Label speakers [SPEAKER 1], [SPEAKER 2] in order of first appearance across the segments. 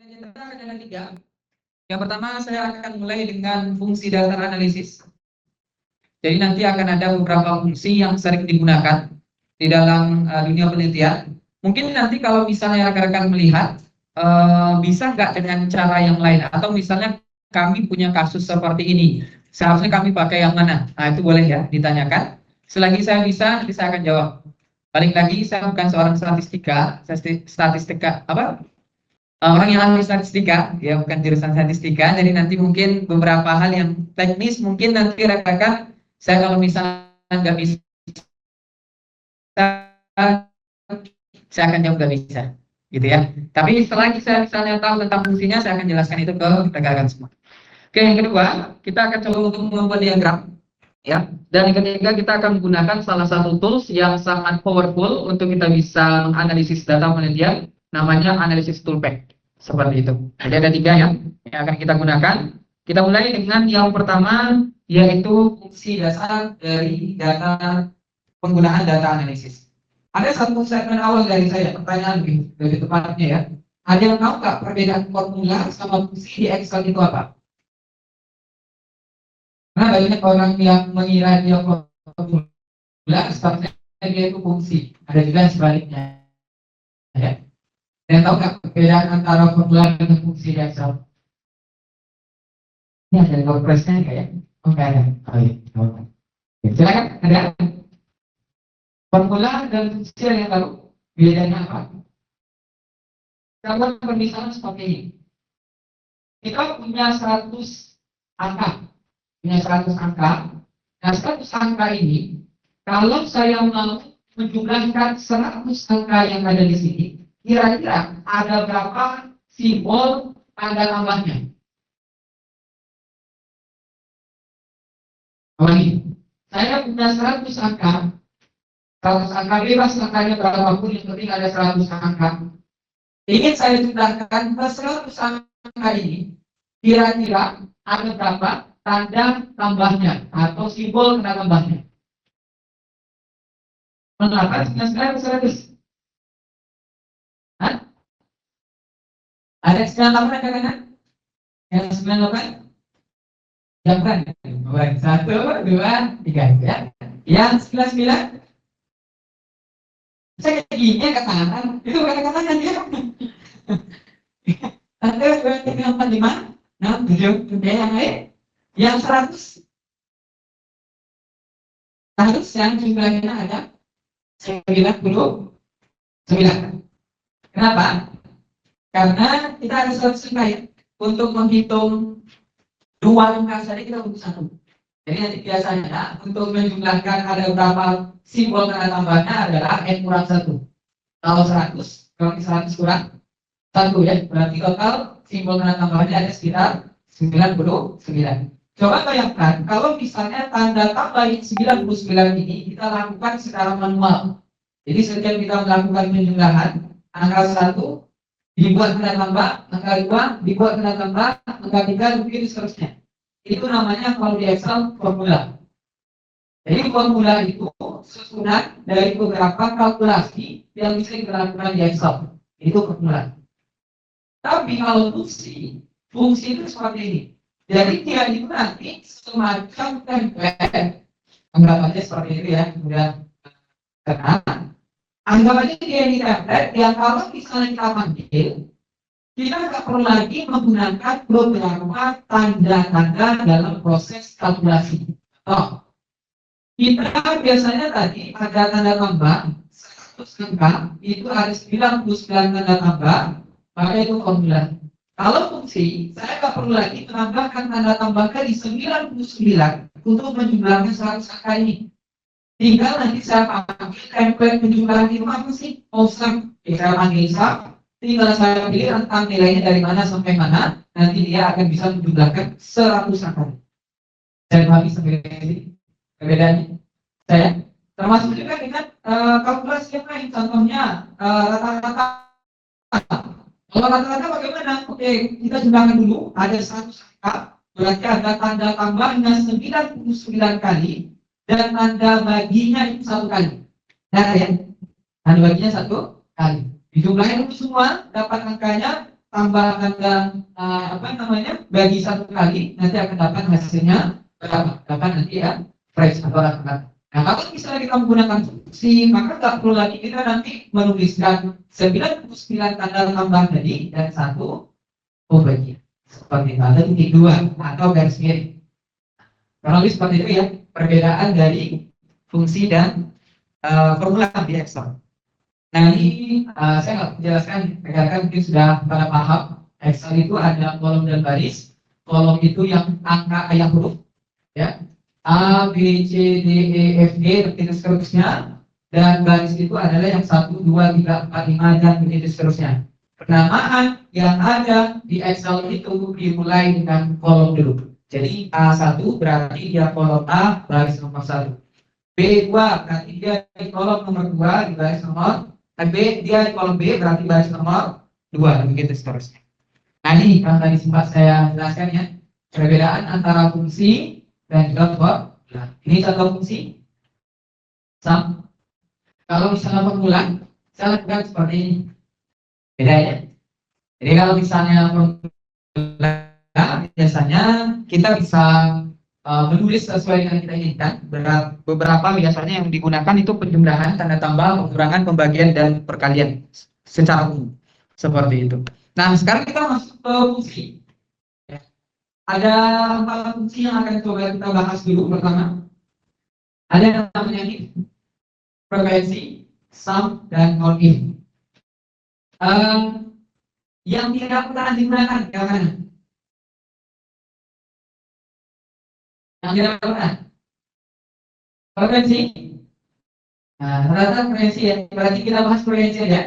[SPEAKER 1] Ada tiga. Yang pertama saya akan mulai dengan fungsi dasar analisis. Jadi nanti akan ada beberapa fungsi yang sering digunakan di dalam dunia penelitian. Mungkin nanti kalau misalnya rekan-rekan melihat, bisa nggak dengan cara yang lain? Atau misalnya kami punya kasus seperti ini, seharusnya kami pakai yang mana? Nah itu boleh ya ditanyakan. Selagi saya bisa, nanti saya akan jawab. Balik lagi, saya bukan seorang statistika apa? Orang yang ahli statistika, ya bukan jurusan statistika. Jadi nanti mungkin beberapa hal yang teknis, mungkin nanti rekan-rekan saya kalau misalnya nggak bisa, saya akan jawab nggak bisa, gitu ya. Tapi selagi saya misalnya tahu tentang fungsinya, saya akan jelaskan itu ke rekan-rekan semua. Oke, yang kedua, kita akan coba untuk membuat diagram, ya. Dan yang ketiga, kita akan menggunakan salah satu tools yang sangat powerful untuk kita bisa menganalisis data penelitian, namanya analisis toolpath, seperti itu. Jadi ada tiga yang akan kita gunakan. Kita mulai dengan yang pertama, yaitu fungsi dasar dari data penggunaan data analisis. Ada satu segmen awal dari saya, pertanyaan lebih tepatnya ya. Ada yang tahu nggak perbedaan formula sama fungsi di Excel itu apa? Karena banyak orang yang mengira dia formula, sebenarnya dia itu fungsi. Ada juga sebaliknya. Ya. Dan tahu nggak perbedaan antara formula dan fungsi di Excel? Ini ada WordPress-nya nggak ya? Oh nggak ada. Oh iya. Silakan, ada. Formula dan fungsi yang tahu bedanya apa? Kalau permisalan seperti ini. Kita punya 100 angka. Punya 100 angka. Nah, 100 angka ini, kalau saya mau menjumlahkan 100 angka yang ada di sini, kira-kira ada berapa simbol tanda tambahnya? Saya punya 100 angka. 100 angka bebas, angkanya berapapun, yang penting ada 100 angka. Ingin saya jumlahkan ke 100 angka ini, kira-kira ada berapa tanda tambahnya atau simbol tanda tambahnya? Mengapa 100? Hah? Ada 98 kan? Yang 98? Yang berani? 1, 2, 3 ya. Yang 99? Saya gini ke kanan, itu kata-kata kan dia. 1, 2, 3, 4, 5, 6, 7, yang lain. Yang 100 harus yang jumlahnya ada 99. Kenapa? Karena kita harus selesai untuk menghitung 2 angka saja kita butuh 1. Jadi nanti biasanya untuk menjumlahkan ada berapa simbol tanda tambahnya adalah n kurang 1. Kalau 100, kalau 100 kurang 1 ya, berarti total simbol tanda tambahnya ada sekitar 99. Coba bayangkan kalau misalnya tanda tambah 99 ini kita lakukan secara manual. Jadi setiap kita melakukan penjumlahan, angka 1 dibuat tanda tambah, angka 2 dibuat tanda tambah, angka 3 begitu seterusnya. Itu namanya kalau di Excel formula. Jadi formula itu susunan dari beberapa kalkulasi yang bisa kita lakukan di Excel. Itu formula. Tapi kalau fungsi itu seperti ini. Jadi dia itu nanti semacam template. Anggap aja seperti itu ya, kemudian anggap aja dia di template yang kalau misalnya kita panggil, kita nggak perlu lagi menggunakan beberapa tanda-tanda dalam proses kalkulasi. Kita biasanya tadi ada tanda tambah 100 angka, itu ada 99 tanda tambah, maka itu formula. Kalau fungsi, saya nggak perlu lagi menambahkan tanda tambah kali 99 untuk menjumlahkan 100 angka ini. Tinggal nanti saya panggil template penjumlahan itu apa sih? Sum. Saya panggil sum. Tinggal saya pilih rentang nilainya dari mana sampai mana. Nanti dia akan bisa menjumlahkan 100 angka. Saya pahami sampai sini perbedaannya. Saya termasuk juga dengan kalkulasi yang lain. Contohnya rata-rata. Kalau rata-rata bagaimana? Oke, kita jumlahkan dulu. Ada 100 angka, berarti ada tanda tambahnya 99 kali dan tanda baginya itu 1 kali. Nah ya, tanda baginya 1 kali. Dijumlahin dulu semua, dapat angkanya tambah tanda bagi satu kali, nanti akan dapat hasilnya berapa? Dapat nanti ya fresh atau rata-rata. Nah, kalau misalnya kita menggunakan fungsi, maka nggak perlu lagi kita nanti menuliskan 99 tanda tambah tadi dan satu bagian. Seperti itu, atau titik dua atau garis miring. Kurang lebih seperti itu ya perbedaan dari fungsi dan formula di Excel. Nah ini saya nggak menjelaskan, rekan-rekan mungkin sudah pada paham. Excel itu ada kolom dan baris. Kolom itu yang angka yang huruf, ya, A, B, C, D, E, F, G, dan seterusnya. Dan baris itu adalah yang 1, 2, 3, 4, 5, dan begitu seterusnya. Penamaan yang ada di Excel itu dimulai dengan kolom dulu. Jadi A1 berarti dia kolom A, baris nomor 1. B2 berarti dia di kolom nomor 2, di baris nomor B, dia di kolom B berarti baris nomor 2, begitu seterusnya. Nah ini yang tadi sempat saya jelaskan ya, perbedaan antara fungsi dan juga formula. Ini contoh fungsi. Kalau misalnya formula, saya lakukan seperti ini. Beda ya. Jadi kalau misalnya formula, biasanya kita bisa menulis sesuai yang kita inginkan. Beberapa biasanya yang digunakan itu penjumlahan, tanda tambah, pengurangan, pembagian, dan perkalian secara umum. Seperti itu. Nah, sekarang kita masuk ke fungsi. Ya. Ada 4 fungsi yang akan coba kita bahas dulu. Pertama, ada yang namanya if, frekuensi, sum, dan non-if. Yang tidak pernah digunakan, yang mana? Yang tidak pernah. Frekuensi. Nah, rata-rata frekuensi ya. Berarti kita bahas frekuensi aja.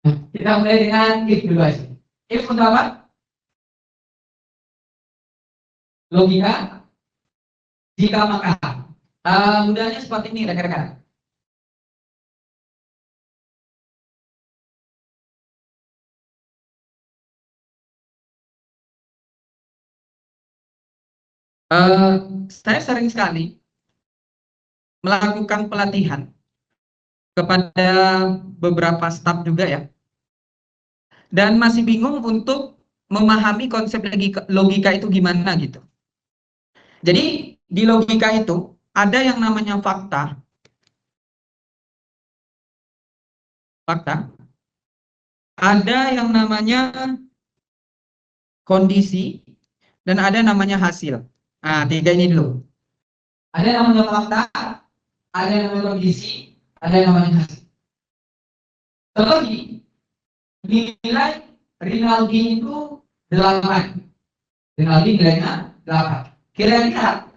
[SPEAKER 1] Kita mulai dengan if dulu aja. If untuk apa? Logika. Jika maka. Mudahnya seperti ini rekan-rekan. Saya sering sekali melakukan pelatihan kepada beberapa staf juga ya. Dan masih bingung untuk memahami konsep logika itu gimana gitu. Jadi di logika itu ada yang namanya fakta, ada yang namanya kondisi, dan ada namanya hasil. Nah, tiga ini dulu. Ada yang namanya fakta, ada yang namanya kondisi, ada yang namanya hasil. Terlebih, nilai Rinaldi itu 8. Rinaldi nilainya 8. Kira-kira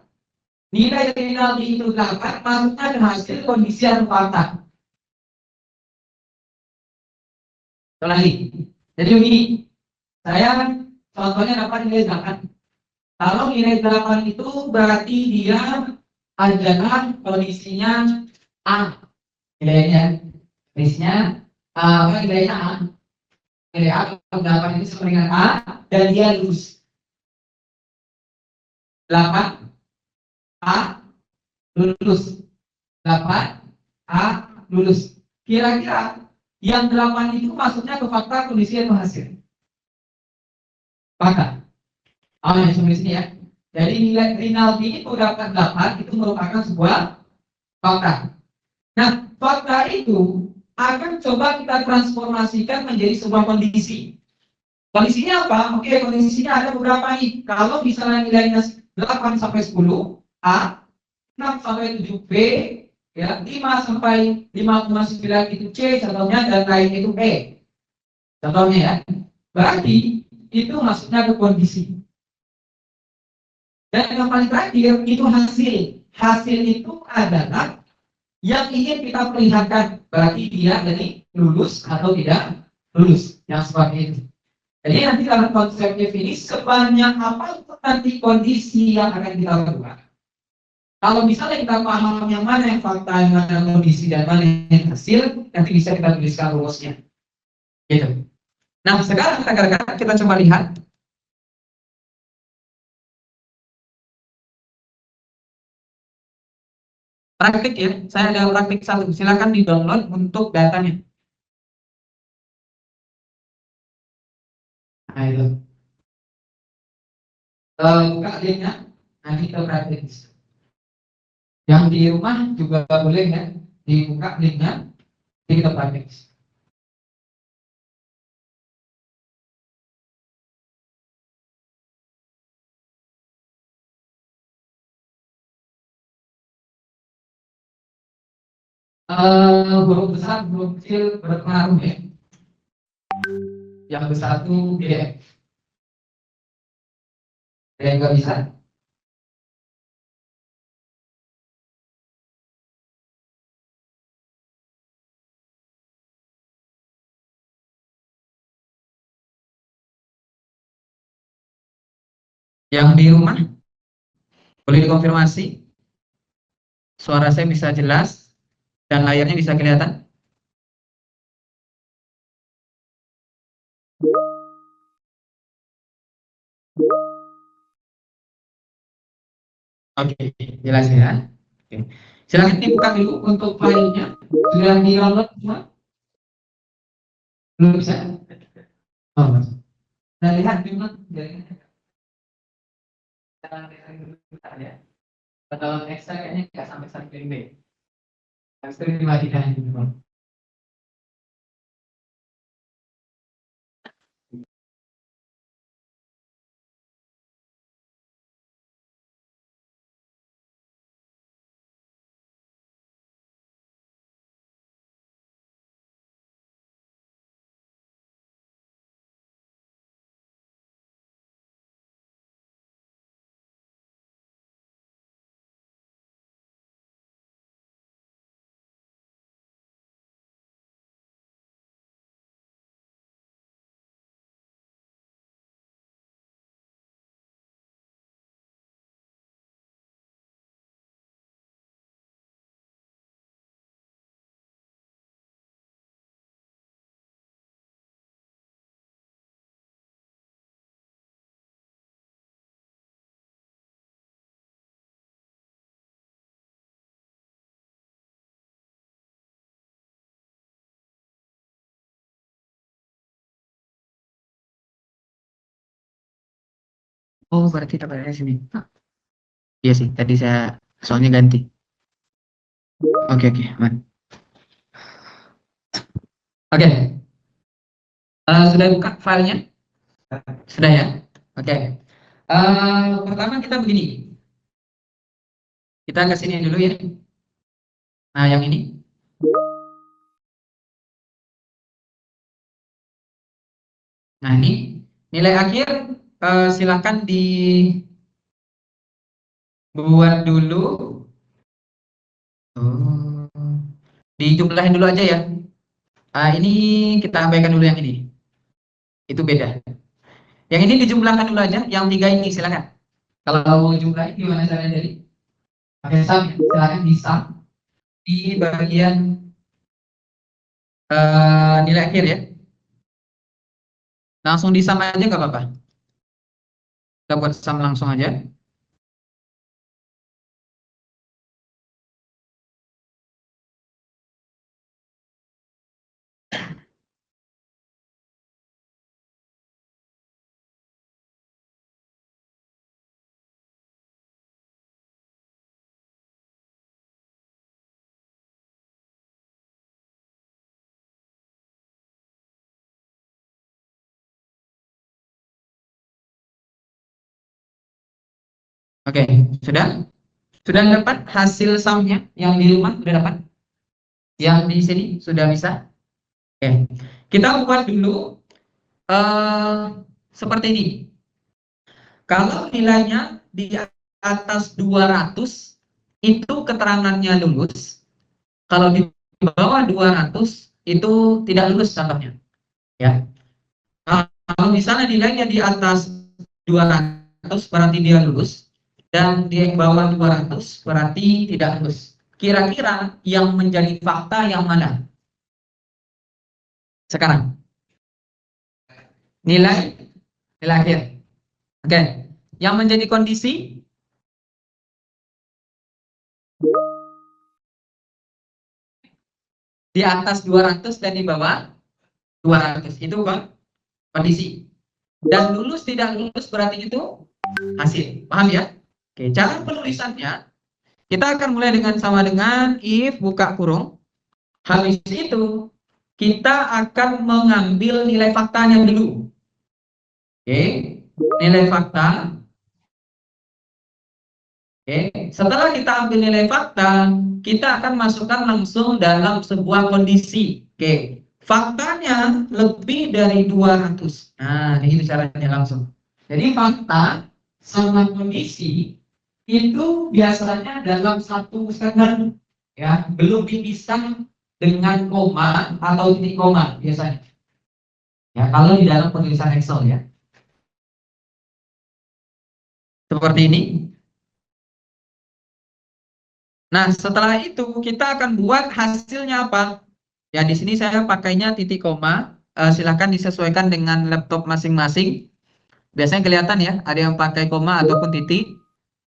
[SPEAKER 1] nilai Rinaldi itu 8, maksudnya dengan hasil kondisi atau fakta. Lagi. Jadi begini, saya contohnya dapat nilai 8. Kalau nilai 8 itu berarti dia adalah kondisinya A. Nilainya nilainya A. Nilai A 8 itu sama dengan A dan dia lulus. 8 A lulus. 8 A lulus. Kira-kira yang 8 itu maksudnya ke fakta, kondisi, atau hasil? Fakta. Yang seperti sini ya. Jadi nilai Rinaldi itu dapat 8 itu merupakan sebuah fakta. Nah, fakta itu akan coba kita transformasikan menjadi sebuah kondisi. Kondisinya apa? Oke, kondisinya ada beberapa nih. Kalau misalnya nilainya 8 sampai 10 A, 6 sampai 7 B, ya, 5 sampai 5,9 itu C contohnya, dan lain itu E. Contohnya ya. Berarti itu maksudnya ke kondisi. Dan yang paling terakhir itu hasil. Hasil itu adalah yang ingin kita perlihatkan. Berarti dia dari lulus atau tidak lulus. Yang seperti itu. Jadi nanti dalam konsep definisi sebanyak apa itu nanti kondisi yang akan kita lakukan. Kalau misalnya kita paham yang mana yang fakta, yang mana yang kondisi, dan mana yang hasil, nanti bisa kita tuliskan rumusnya. Gitu. Nah, sekarang kita coba lihat. Praktik ya, saya ada praktik 1. Silakan di-download untuk datanya. Nah itu. Buka linknya, nanti kita praktis. Yang di rumah juga boleh ya, dibuka linknya, nanti kita praktis. Huruf besar, huruf kecil berpengaruh ya. Yang besar itu GF. Yang nggak bisa. Yang di rumah boleh dikonfirmasi. Suara saya bisa jelas dan layarnya bisa kelihatan. Oke, jelas ya. Oke. Silakan dibuka dulu untuk filenya. Sudah di-download semua? Belum bisa? Oh, nah, lihat memang jaringannya. Ya. Kalau ekstra kayaknya nggak sampai 1 MB. Habis itu dimatikan gitu. Oh, berarti tabelnya sini. Iya sih, tadi saya soalnya ganti. Oke, oke, aman. Oke, sudah buka filenya? Sudah ya? Oke. Pertama kita begini. Kita ke sini dulu ya. Nah, yang ini. Nah, ini nilai akhir silakan dibuat dulu. Oh, dijumlahin dulu aja ya. Ini kita abaikan dulu yang ini. Itu beda. Yang ini dijumlahkan dulu aja. Yang tiga ini silakan. Kalau mau jumlahin gimana caranya jadi? Pakai sum ya. Silakan di sum di bagian nilai akhir ya. Langsung di sum aja nggak apa-apa. Kita buat sum langsung aja. Oke, sudah? Sudah dapat hasil sumnya yang di rumah sudah dapat? Yang di sini sudah bisa? Oke. Kita buat dulu eh, seperti ini. Kalau nilainya di atas 200 itu keterangannya lulus. Kalau di bawah 200 itu tidak lulus contohnya. Ya. Kalau misalnya nilainya di atas 200 berarti dia lulus dan di bawah 200 berarti tidak lulus. Kira-kira yang menjadi fakta yang mana? Sekarang nilai nilai akhir. Oke. Yang menjadi kondisi di atas 200 dan di bawah 200 itu kondisi. Dan lulus tidak lulus berarti itu hasil. Paham ya? Oke, cara penulisannya kita akan mulai dengan sama dengan if buka kurung. Habis itu kita akan mengambil nilai faktanya dulu. Oke, nilai fakta. Oke, setelah kita ambil nilai fakta, kita akan masukkan langsung dalam sebuah kondisi. Oke, faktanya lebih dari 200. Nah, ini caranya langsung. Jadi fakta sama kondisi itu biasanya dalam satu statement, ya, belum dipisah dengan koma atau titik koma biasanya. Ya, kalau di dalam penulisan Excel ya. Seperti ini. Nah, setelah itu kita akan buat hasilnya apa? Ya, di sini saya pakainya titik koma. Silahkan disesuaikan dengan laptop masing-masing. Biasanya kelihatan ya, ada yang pakai koma ataupun titik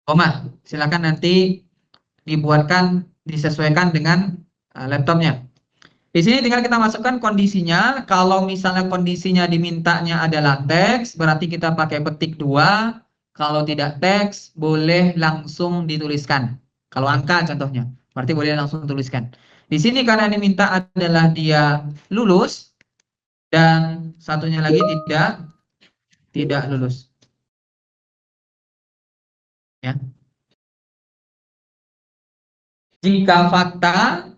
[SPEAKER 1] koma. Silahkan nanti dibuatkan, disesuaikan dengan laptopnya. Di sini tinggal kita masukkan kondisinya. Kalau misalnya kondisinya dimintanya adalah teks, berarti kita pakai petik 2. Kalau tidak teks, boleh langsung dituliskan. Kalau angka contohnya, berarti boleh langsung tuliskan. Di sini karena diminta adalah dia lulus dan satunya lagi tidak lulus. Ya. Jika fakta,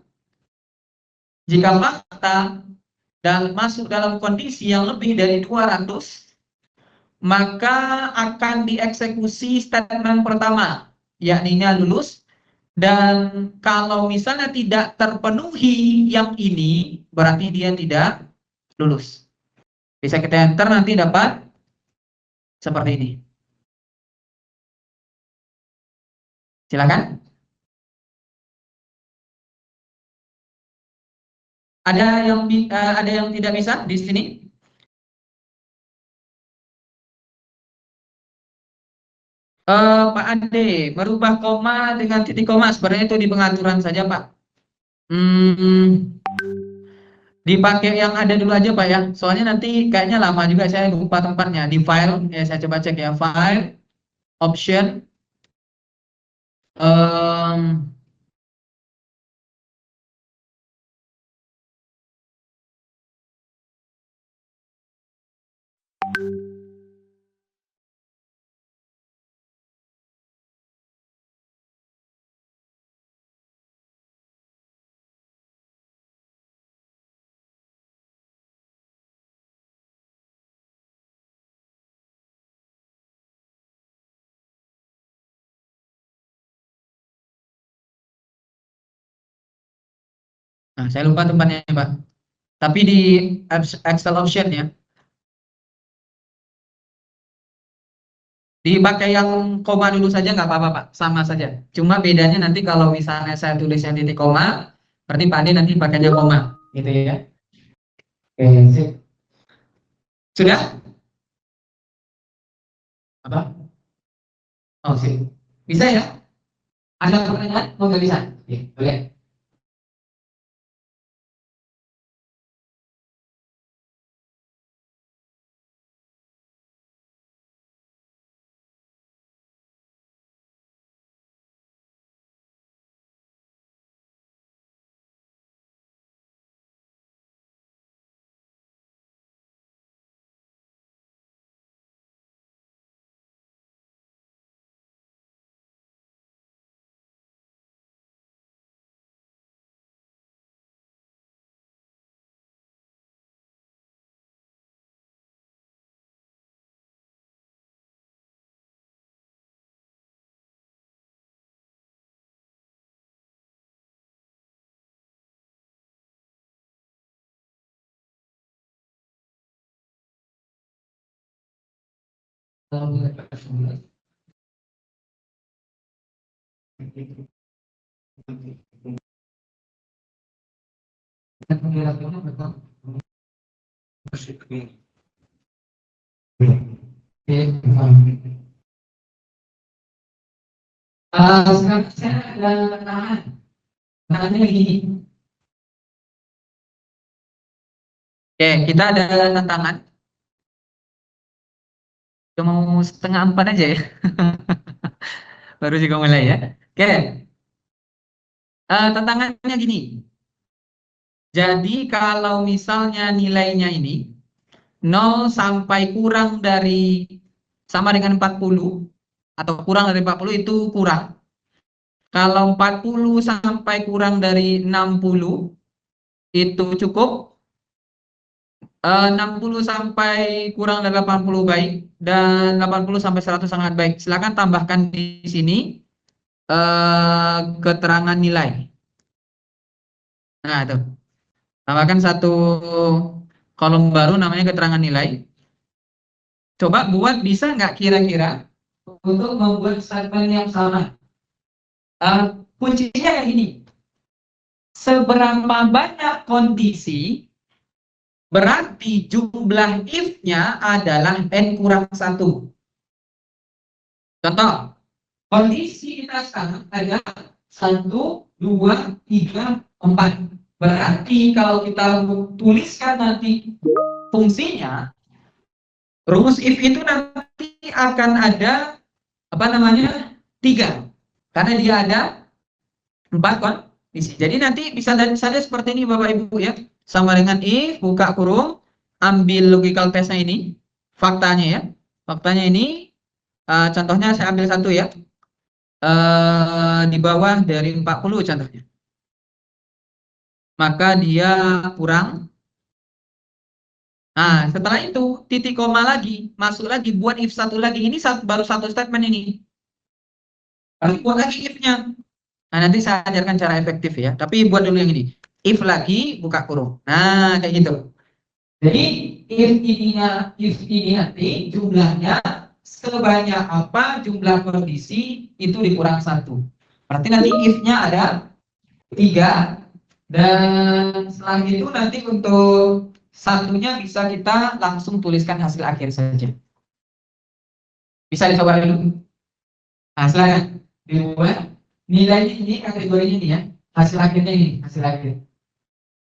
[SPEAKER 1] jika fakta dan masuk dalam kondisi yang lebih dari 200, maka akan dieksekusi statement pertama, yakninya lulus. Dan kalau misalnya tidak terpenuhi yang ini, berarti dia tidak lulus. Bisa kita enter nanti dapat seperti ini. Silakan. Ada yang tidak bisa di sini? Pak Ade, merubah koma dengan titik koma sebenarnya itu di pengaturan saja, Pak. Hmm, dipakai yang ada dulu aja Pak ya. Soalnya nanti kayaknya lama juga saya lupa tempatnya. Di file, ya saya coba cek ya. File, option, em, nah saya lupa tempatnya Pak. Tapi di Excel option ya. Dipakai yang koma dulu saja nggak apa-apa Pak. Sama saja. Cuma bedanya nanti kalau misalnya saya tulis yang titik koma, berarti Pak Ade nanti pakainya koma. Gitu ya. Oke, sip. Sudah? Apa? Oh, sip. Bisa ya? Ada pertanyaan? Oh, nggak bisa? Oke, boleh. Sekarang saya ada tantangan. Tantangannya gini. Oke, kita ada tantangan. Udah mau setengah 4 aja ya. Baru juga mulai ya. Oke, tantangannya gini. Jadi kalau misalnya nilainya ini 0 sampai kurang dari sama dengan 40 atau kurang dari 40 itu kurang. Kalau 40 sampai kurang dari 60 itu cukup. 60 sampai kurang dari 80 baik dan 80 sampai 100 sangat baik. Silakan tambahkan di sini keterangan nilai. Nah, itu. Tambahkan satu kolom baru namanya keterangan nilai. Coba buat bisa nggak kira-kira untuk membuat statement yang sama. Kuncinya kayak gini. Seberapa banyak kondisi berarti jumlah if-nya adalah n kurang 1. Contoh, kondisi kita sekarang ada 1, 2, 3, 4. Berarti kalau kita tuliskan nanti fungsinya, rumus if itu nanti akan ada apa namanya 3, karena dia ada 4 kondisi. Jadi nanti bisa saja seperti ini Bapak Ibu ya, sama dengan if buka kurung, ambil logical testnya ini, faktanya ya, faktanya ini contohnya saya ambil satu ya, di bawah dari 40 contohnya, maka dia kurang. Nah, setelah itu titik koma lagi, masuk lagi, buat if satu lagi. Ini baru satu statement ini. Lalu buat lagi if-nya. Nah, nanti saya ajarkan cara efektif ya. Tapi buat dulu yang ini. If lagi, buka kurung. Nah, kayak gitu. Jadi, if ini nanti jumlahnya sebanyak apa jumlah kondisi itu dikurang 1. Berarti nanti if-nya ada 3. Dan setelah itu nanti untuk satunya bisa kita langsung tuliskan hasil akhir saja. Bisa dicoba dulu. Nah, silakan dibuat. Nilainya ini kategorinya ini ya. Hasil akhirnya ini, hasil akhir.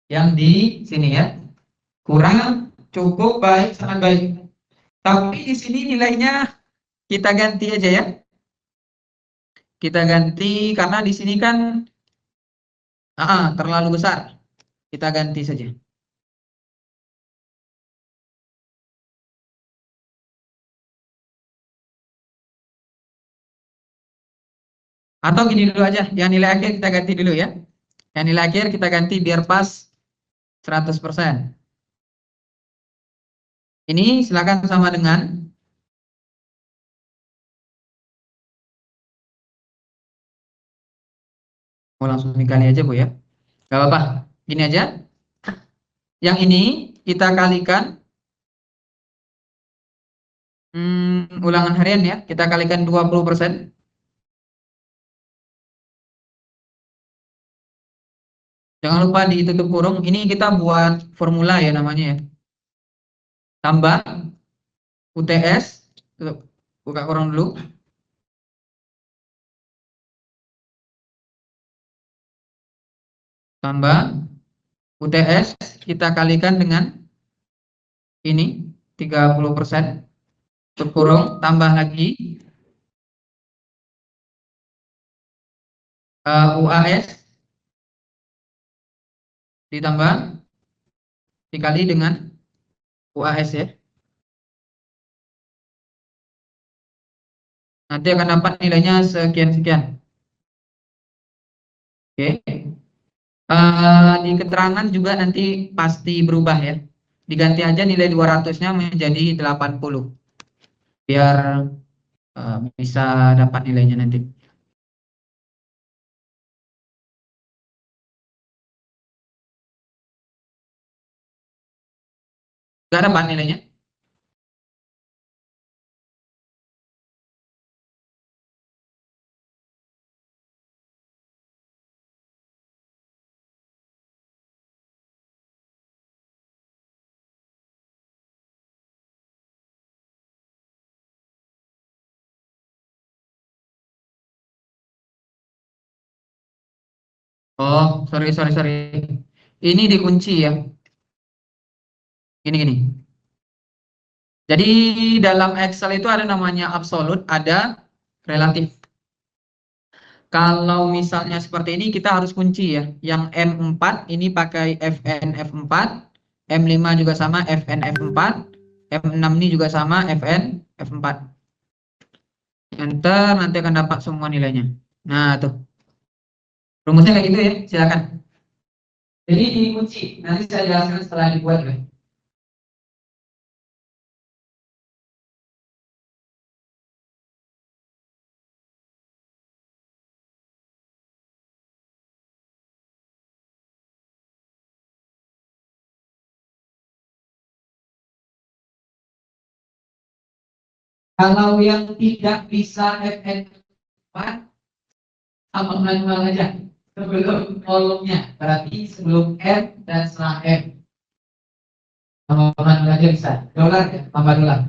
[SPEAKER 1] Yang di sini ya. Kurang, cukup, baik, sangat baik. Tapi di sini nilainya kita ganti aja ya. Kita ganti karena di sini kan terlalu besar. Kita ganti saja. Atau gini dulu aja, yang nilai akhir kita ganti dulu ya. Yang nilai akhir kita ganti biar pas 100%. Ini silakan sama dengan, mau langsung dikali aja Bu ya. Gak apa-apa, gini aja. Yang ini kita kalikan ulangan harian ya, kita kalikan 20%. Jangan lupa ditutup kurung, ini kita buat formula ya namanya ya. Tambah UTS, buka kurung dulu. Tambah UTS, kita kalikan dengan ini, 30%. Tutup kurung, tambah lagi UAS, ditambah dikali dengan UAS ya. Nanti akan dapat nilainya sekian-sekian. Oke. Di keterangan juga nanti pasti berubah ya. Diganti aja nilai 200-nya menjadi 80. Biar bisa dapat nilainya nanti. Gak dapat nilainya. Oh, sorry, sorry, sorry. Ini dikunci ya. Gini, gini. Jadi dalam Excel itu ada namanya absolut, ada relatif. Kalau misalnya seperti ini kita harus kunci ya. Yang M4 ini pakai Fn F4, M5 juga sama Fn F4, M6 ini juga sama Fn F4. Enter, nanti akan dapat semua nilainya. Nah, tuh. Rumusnya kayak gitu ya, silakan. Jadi dikunci, nanti saya jelaskan setelah dibuat ya. Kalau yang tidak bisa Fn 4, sama manual aja. Sebelum kolomnya, berarti sebelum M dan setelah M. Sama manual aja bisa. Dolar ya, tambah dolar.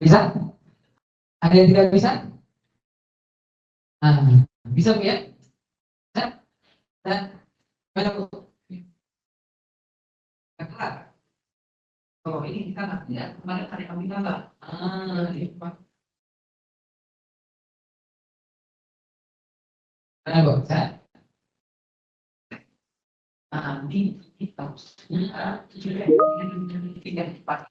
[SPEAKER 1] Bisa? Ada yang tidak bisa? Nah, bisa Bu ya? Bisa? Bisa? Mana Bu? Kelar. Kalau ini kita nggak ya, kemarin hari kami nambah. Ini Pak. Mana Bu? Bisa? Ini kita tidak dipakai.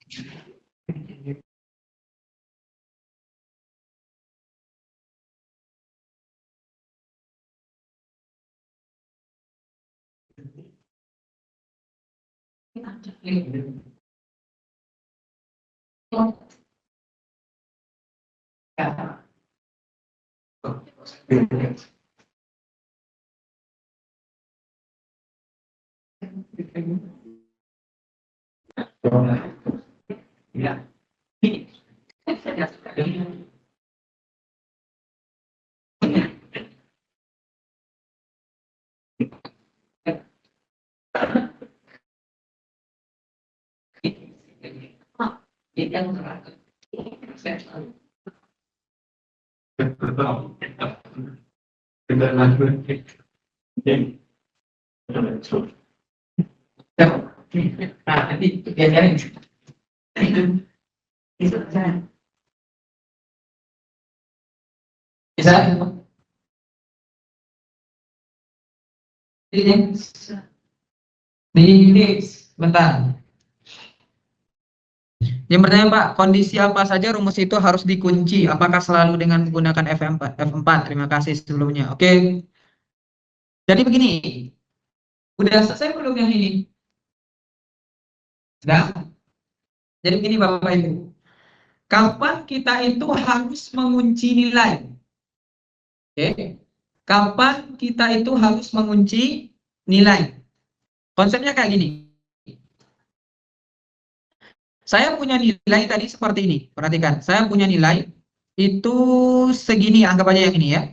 [SPEAKER 1] Ya. Yang terakhir. Nah, nanti biasanya bisa di bentar. Yang pertama Pak, kondisi apa saja rumus itu harus dikunci? Apakah selalu dengan menggunakan F4? Terima kasih sebelumnya. Oke. Jadi begini, udah selesai belum yang ini? Sudah. Jadi begini Bapak Ibu, kapan kita itu harus mengunci nilai? Oke. Kapan kita itu harus mengunci nilai? Konsepnya kayak gini. Saya punya nilai tadi seperti ini. Perhatikan, saya punya nilai itu segini, anggap aja yang ini ya.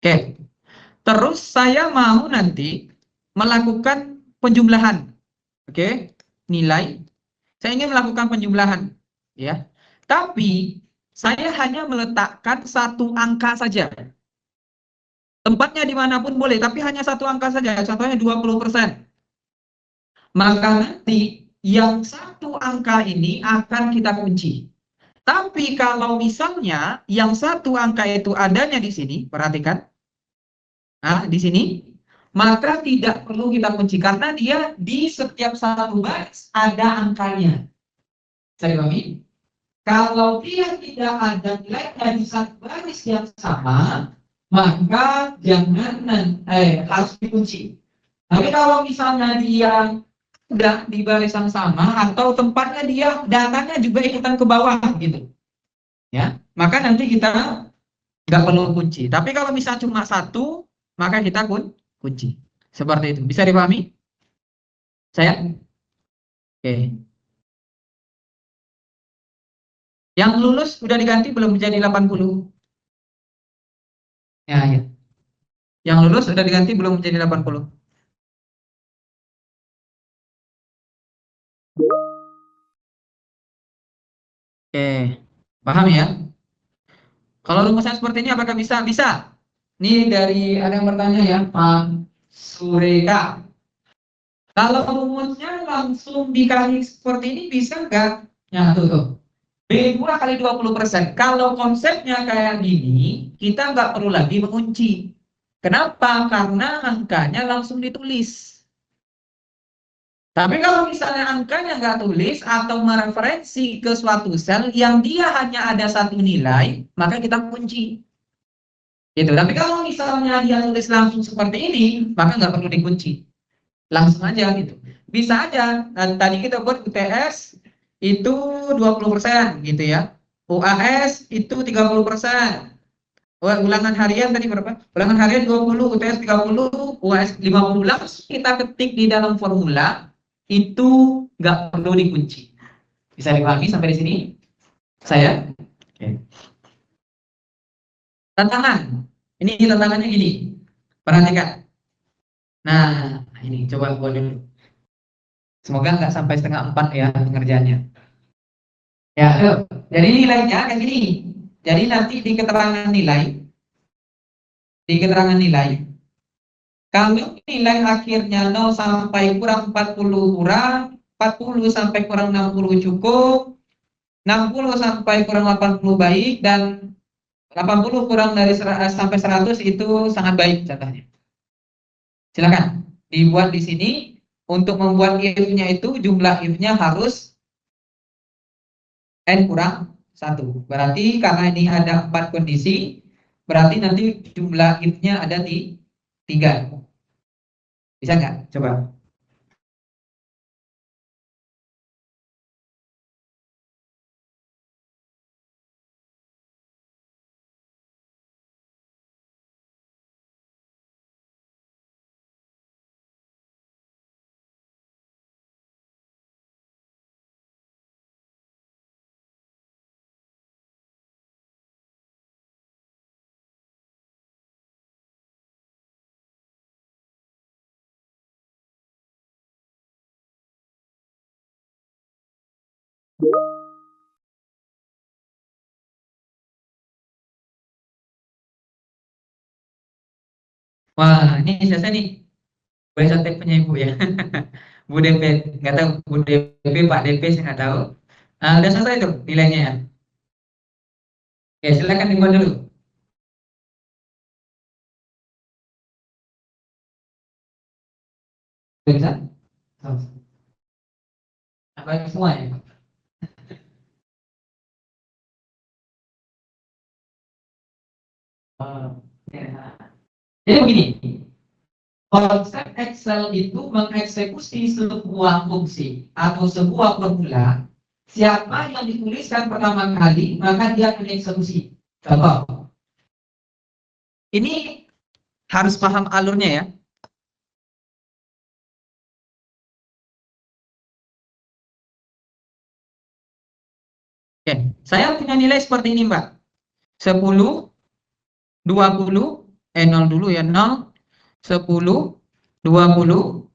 [SPEAKER 1] Oke. Terus saya mau nanti melakukan penjumlahan. Oke. Nilai. Saya ingin melakukan penjumlahan. Ya. Tapi saya hanya meletakkan satu angka saja. Tempatnya dimanapun boleh, tapi hanya satu angka saja. Contohnya 20%. Maka nanti yang satu angka ini akan kita kunci. Tapi kalau misalnya yang satu angka itu adanya di sini, perhatikan, nah di sini, maka tidak perlu kita kunci karena dia di setiap satu baris ada angkanya. Saya pahami? Kalau dia tidak ada nilai dari satu baris yang sama, maka jangan harus dikunci. Tapi kalau misalnya dia udah di baris yang sama atau tempatnya dia datanya juga ikutan ke bawah gitu. Ya, maka nanti kita nggak perlu kunci. Tapi kalau misal cuma satu, maka kita kunci. Seperti itu. Bisa dipahami? Saya? Oke. Yang lulus sudah diganti belum menjadi 80? Ya, ya. Yang lulus sudah diganti belum menjadi 80? Oke. Paham ya? Kalau rumusnya seperti ini apakah bisa? Bisa. Ini dari ada yang bertanya ya, Pak Sureka. Kalau rumusnya langsung dikali seperti ini bisa nggak? Ya, tuh. B2 kali 20%. Kalau konsepnya kayak gini, kita nggak perlu lagi mengunci. Kenapa? Karena angkanya langsung ditulis. Tapi kalau misalnya angkanya nggak tulis atau mereferensi ke suatu sel yang dia hanya ada satu nilai, maka kita kunci. Gitu. Tapi kalau misalnya dia tulis langsung seperti ini, maka nggak perlu dikunci. Langsung aja gitu. Bisa aja. Nah, tadi kita buat UTS itu 20% gitu ya. UAS itu 30%. Ulangan harian tadi berapa? Ulangan harian 20, UTS 30, UAS 50. Langsung kita ketik di dalam formula, itu nggak perlu dikunci. Bisa dipahami sampai di sini? Saya? Oke. Tantangan. Ini tantangannya gini. Perhatikan. Nah, ini coba buat dulu. Semoga nggak sampai setengah 4 ya pengerjaannya. Ya, jadi nilainya kayak gini. Jadi nanti di keterangan nilai, kalau nilai akhirnya 0 sampai kurang 40 kurang, 40 sampai kurang 60 cukup, 60 sampai kurang 80 baik, dan 80 kurang dari sampai 100 itu sangat baik contohnya. Silakan dibuat di sini. Untuk membuat if-nya itu jumlah if-nya harus n kurang 1. Berarti karena ini ada 4 kondisi, berarti nanti jumlah if-nya ada di 3. Bisa nggak? Coba. Wah, ini selesai nih. Boleh contek punya ibu ya. Bu DP, nggak tahu Bu DP, Pak DP saya nggak tahu. Udah selesai tuh nilainya ya. Oke, silakan dibuat dulu. Bisa? Apa semua ya? Ya. Jadi begini, konsep Excel itu mengeksekusi sebuah fungsi atau sebuah formula. Siapa yang dituliskan pertama kali, maka dia akan eksekusi. Contoh, ini harus paham alurnya ya. Oke, saya punya nilai seperti ini, Mbak. 10, 20, 0 dulu ya, 0, 10, 20,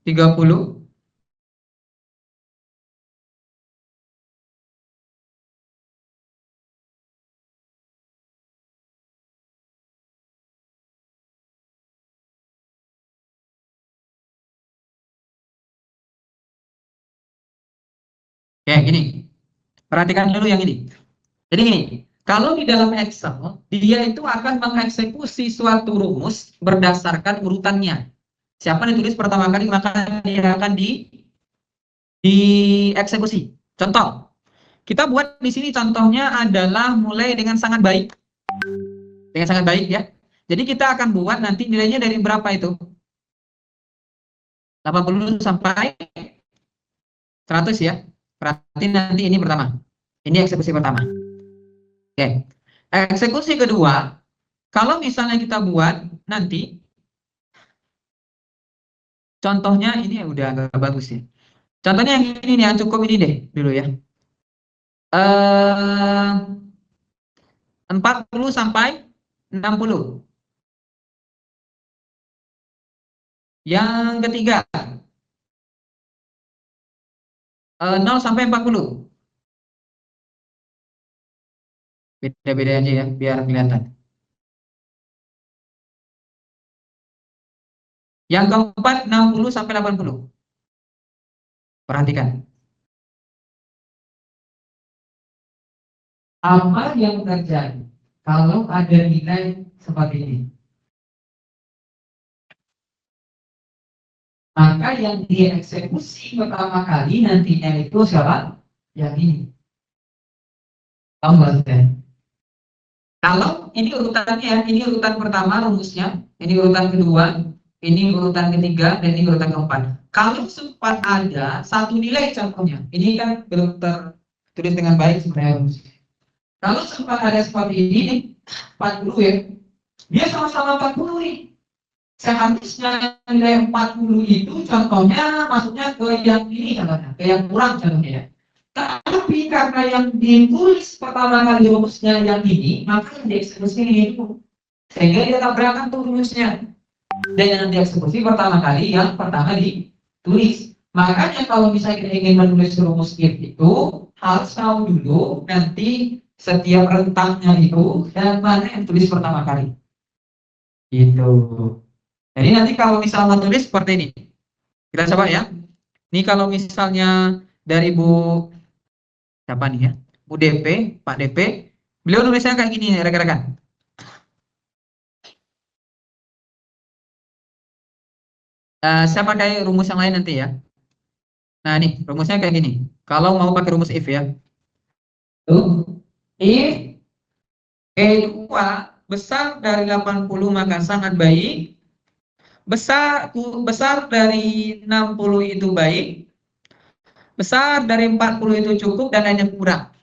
[SPEAKER 1] 30. Ya, gini. Perhatikan dulu yang ini. Jadi gini, kalau di dalam Excel, dia itu akan mengeksekusi suatu rumus berdasarkan urutannya. Siapa yang ditulis pertama kali, maka dia akan dieksekusi. Contoh, kita buat di sini contohnya adalah mulai dengan sangat baik. Dengan sangat baik ya. Jadi kita akan buat nanti nilainya dari berapa itu? 80 sampai 100 ya. Berarti nanti ini pertama. Ini eksekusi pertama. Oke. Eksekusi kedua, kalau misalnya kita buat nanti, contohnya ini udah agak bagus ya. Contohnya yang ini nih, yang cukup ini deh dulu ya. 40 sampai 60. Yang ketiga, 0 sampai 40. Beda-beda aja ya, biar kelihatan. Yang keempat, 60 sampai 80. Perhatikan. Apa yang terjadi kalau ada nilai seperti ini? Maka yang dieksekusi pertama kali nantinya itu siapa? Yang ini. Tahu nggak saya? Kalau ini urutannya, ini urutan pertama rumusnya, ini urutan kedua, ini urutan ketiga, dan ini urutan keempat. Kalau sempat ada satu nilai contohnya, ini kan belum tertulis dengan baik sebenarnya rumusnya. Kalau sempat ada seperti ini, 40 ya, dia sama-sama 40 nih. Seharusnya nilai 40 itu contohnya masuknya ke yang ini contohnya, ke yang kurang contohnya ya. Tapi karena yang ditulis pertama kali rumusnya yang ini, maka yang dieksekusi ini itu. Sehingga dia tabrakan tuh rumusnya. Dan yang dieksekusi pertama kali yang pertama ditulis. Makanya kalau misalnya kita ingin menulis rumus if itu, harus tahu dulu nanti setiap rentangnya itu dan mana yang tulis pertama kali. Gitu. Jadi nanti kalau misalnya tulis seperti ini. Kita coba ya. Ini kalau misalnya dari Bu siapa nih ya? Bu DP, Pak DP, beliau nulisnya kayak gini rekan-rekan. Saya pakai rumus yang lain nanti ya. Nah nih rumusnya kayak gini. Kalau mau pakai rumus if ya. Tuh. If E2 besar dari 80 maka sangat baik. Besar dari 60 itu baik. Besar dari 40 itu cukup dan hanya kurang.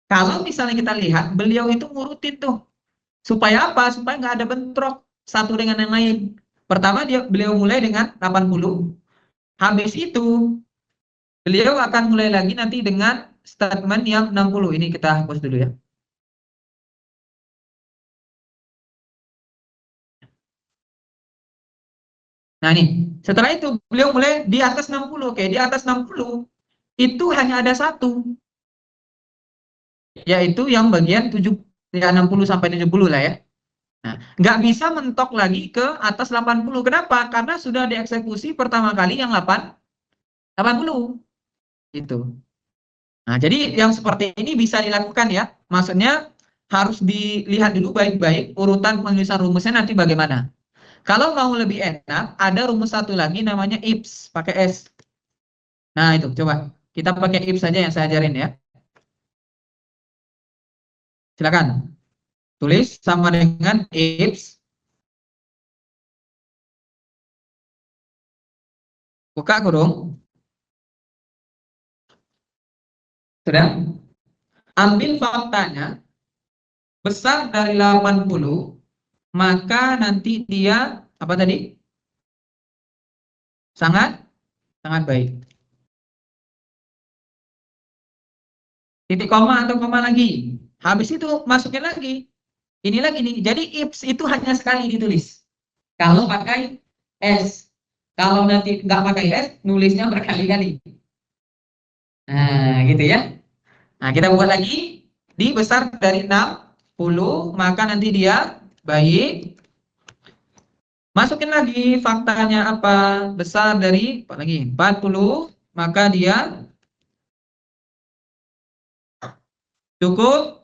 [SPEAKER 1] Kalau misalnya kita lihat, beliau itu ngurutin tuh. Supaya apa? Supaya nggak ada bentrok satu dengan yang lain. Pertama beliau mulai dengan 80. Habis itu beliau akan mulai lagi nanti dengan statement yang 60. Ini kita hapus dulu ya. Nah nih, setelah itu beliau mulai di atas 60. Oke, di atas 60 itu hanya ada satu, yaitu yang bagian 7, ya 60 sampai 70 lah ya. Nah, nggak bisa mentok lagi ke atas 80. Kenapa? Karena sudah dieksekusi pertama kali yang 80. Gitu. Nah, jadi yang seperti ini bisa dilakukan ya. Maksudnya harus dilihat dulu baik-baik urutan penulisan rumusnya nanti bagaimana. Kalau mau lebih enak, ada rumus satu lagi namanya IPS, pakai S. Nah, itu coba kita pakai IPS saja yang saya ajarin ya. Silakan. Tulis sama dengan IPS. Buka kurung. Sudah? Ambil faktanya, besar dari 80, maka nanti dia, apa tadi? Sangat baik. Titik koma atau koma lagi. Habis itu masukin lagi. Ini lagi nih. Jadi IPS itu hanya sekali ditulis. Kalau pakai S. Kalau nanti nggak pakai S, nulisnya berkali-kali. Nah, gitu ya. Nah, kita buat lagi. Di besar dari 60, maka nanti dia baik. Masukin lagi faktanya apa? Besar dari apa lagi? 40, maka dia cukup.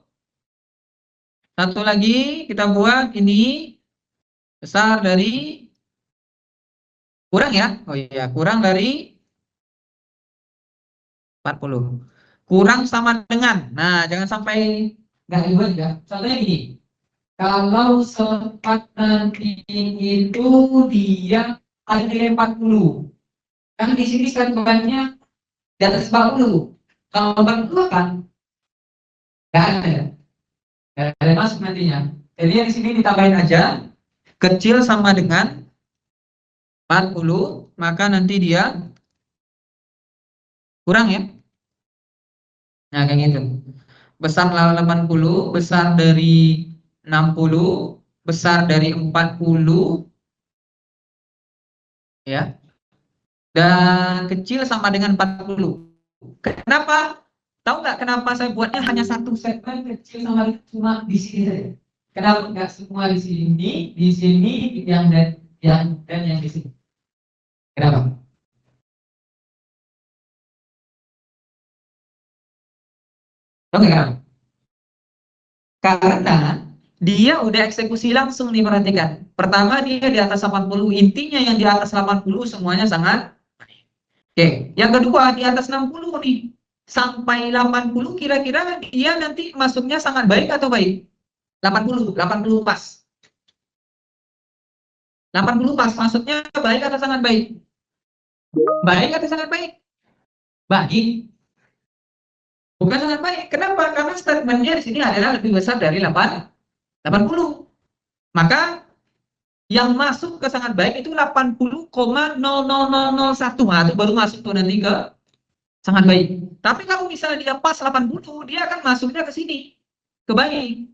[SPEAKER 1] Satu lagi kita buat ini besar dari kurang ya. Oh iya, kurang dari 40. Kurang sama dengan. Nah, jangan sampai nggak ribet ya. Contohnya gini. Kalau sempat nanti itu dia ada nilai 40. Kan di sini statementnya di atas 40. Kalau 42 kan nggak ada ya. Nggak ada masuk nantinya. Jadi di sini ditambahin aja kecil sama dengan 40, maka nanti dia kurang ya. Nah, kayak gitu. Besar 80, besar dari 60, besar dari 40 ya. Dan kecil sama dengan 40. Kenapa? Tahu nggak kenapa saya buatnya hanya satu segmen kecil sama cuma di sini saja? Kenapa nggak semua di sini dan yang di sini? Kenapa? Tahu nggak kenapa? Karena dia udah eksekusi langsung nih, perhatikan. Pertama dia di atas 80, intinya yang di atas 80 semuanya sangat. Oke, yang kedua di atas 60 nih. Sampai 80 kira-kira dia nanti masuknya sangat baik atau baik? 80 pas. 80 pas, maksudnya baik atau sangat baik? Baik atau sangat baik? Baik. Bukan sangat baik. Kenapa? Karena statementnya di sini adalah lebih besar dari 80. Maka yang masuk ke sangat baik itu 80,00001. Nah, itu baru masuk tuh nanti ke sangat baik. Tapi kalau misalnya dia pas 80, dia akan masuknya ke sini, ke baik.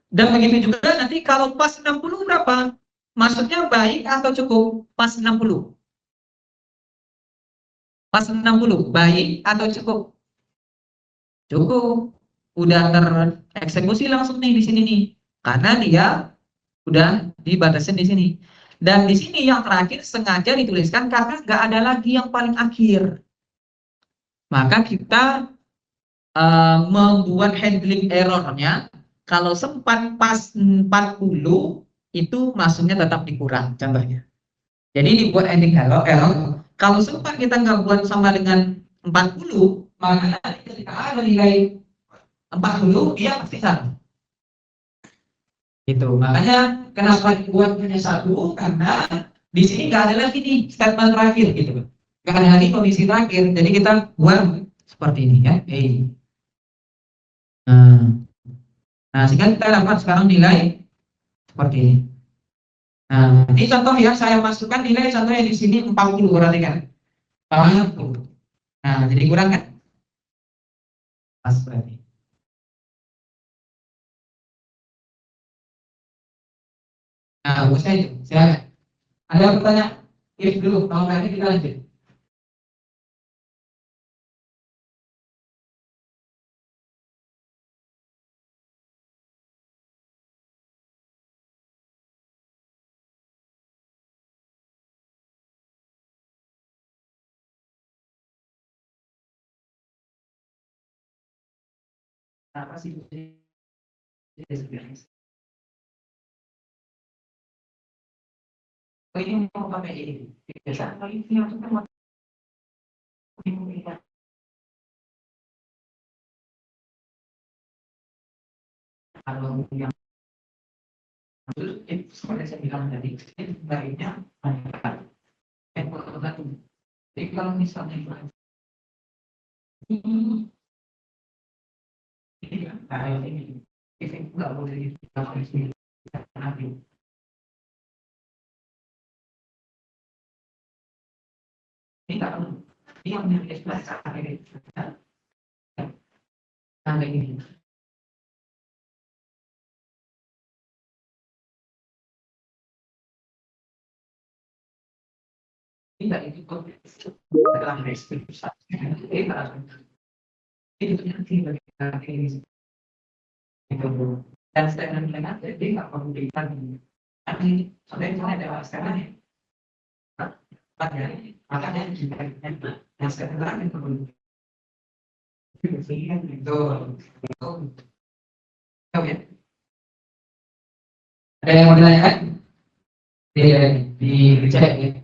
[SPEAKER 1] Dan begitu juga nanti kalau pas 60 berapa? Masuknya baik atau cukup? Pas 60. Pas 60, baik atau cukup? Cukup. Udah tereksekusi langsung nih di sini nih. Karena dia udah dibatasin di sini. Dan di sini yang terakhir sengaja dituliskan karena nggak ada lagi yang paling akhir. Maka kita membuat handling errornya, kalau sempat pas 40 itu masuknya tetap dikurang contohnya. Jadi dibuat handling error, kalau sempat kita nggak buat sama dengan 40, maka nanti ketika ada nilai 40 dia pasti salah. Itu makanya kenapa dibuat hanya satu, karena di sini nggak ada lagi nih statement terakhir gitu, nggak ada lagi kondisi terakhir, jadi kita buat seperti ini ya. Nah, sehingga kita dapat sekarang nilai seperti ini. Nah, ini contoh yang saya masukkan nilai contohnya di sini 40, berarti kan? 40. Nah, jadi kurang kan? Pas berarti. Nah, bagusnya itu. Silakan. Ada pertanyaan? If dulu, kalau nanti kita lanjut. Apa sih? Oh, ini mau pakai ini. Biasa. Kalau ini untuk kalau yang dulu, seperti saya bilang tadi, baiknya satu. Jadi kalau misalnya ini ini nggak boleh dipakai sendiri. Ini kalau dia punya ekspresi ini, sampai ini. Tidak itu dalam ekspresi. Itu nanti bagi ini. Dan statement lain dia nggak perlu ditahan. Nanti sebenarnya ada sekarang ya. Makanya yang sekarang itu perlu. Itu tahu ya. Ada yang mau ditanyakan? Dicek ya.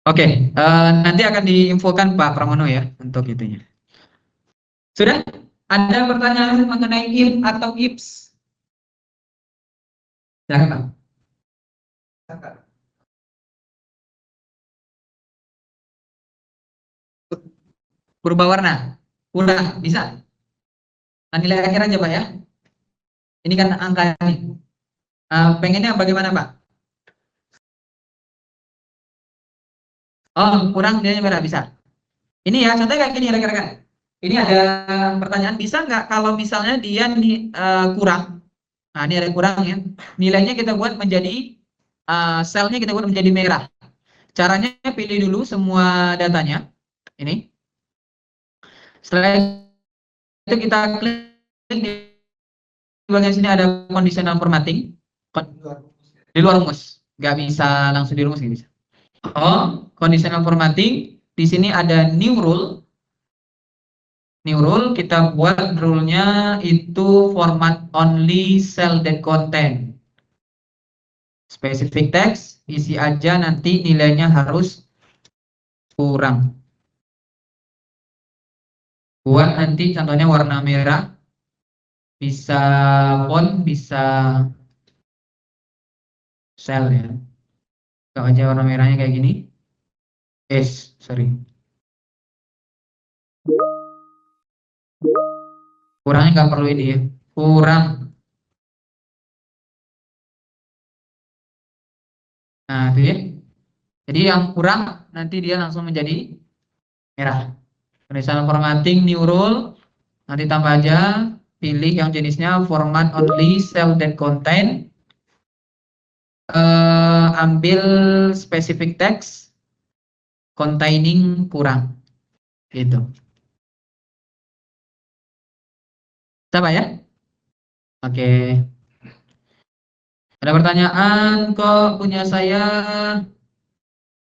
[SPEAKER 1] Oke, nanti akan diinfokan Pak Pramono ya untuk itunya. Sudah? Ada pertanyaan mengenai if atau ifs? Silakan Pak. Berubah warna. Udah, bisa. Nah, nilai akhir aja Pak ya. Ini kan angka nih. Pengennya bagaimana Pak? Oh, kurang nilainya merah bisa. Ini ya, contohnya kayak gini rekan-rekan. Ini ada pertanyaan, bisa nggak kalau misalnya dia kurang? Nah, ini ada kurang ya. Nilainya kita buat menjadi, selnya kita buat menjadi merah. Caranya pilih dulu semua datanya. Ini. Setelah itu kita klik di bagian sini ada conditional formatting. Di luar rumus. Nggak bisa langsung di rumus, nggak bisa. Oh, conditional formatting. Di sini ada new rule. New rule, kita buat rule-nya itu format only cell that contain. Specific text, isi aja nanti nilainya harus kurang. Buat nanti contohnya warna merah, bisa font, bisa cell ya. Kalau aja warna merahnya kayak gini. Sorry. Kurangnya nggak perlu ini ya. Kurang. Nah, itu ya. Jadi yang kurang nanti dia langsung menjadi merah. Misalnya formatting new rule, nanti tambah aja, pilih yang jenisnya format only cell that contain, ambil specific text containing kurang, gitu. Coba ya. Oke. Ada pertanyaan kok punya saya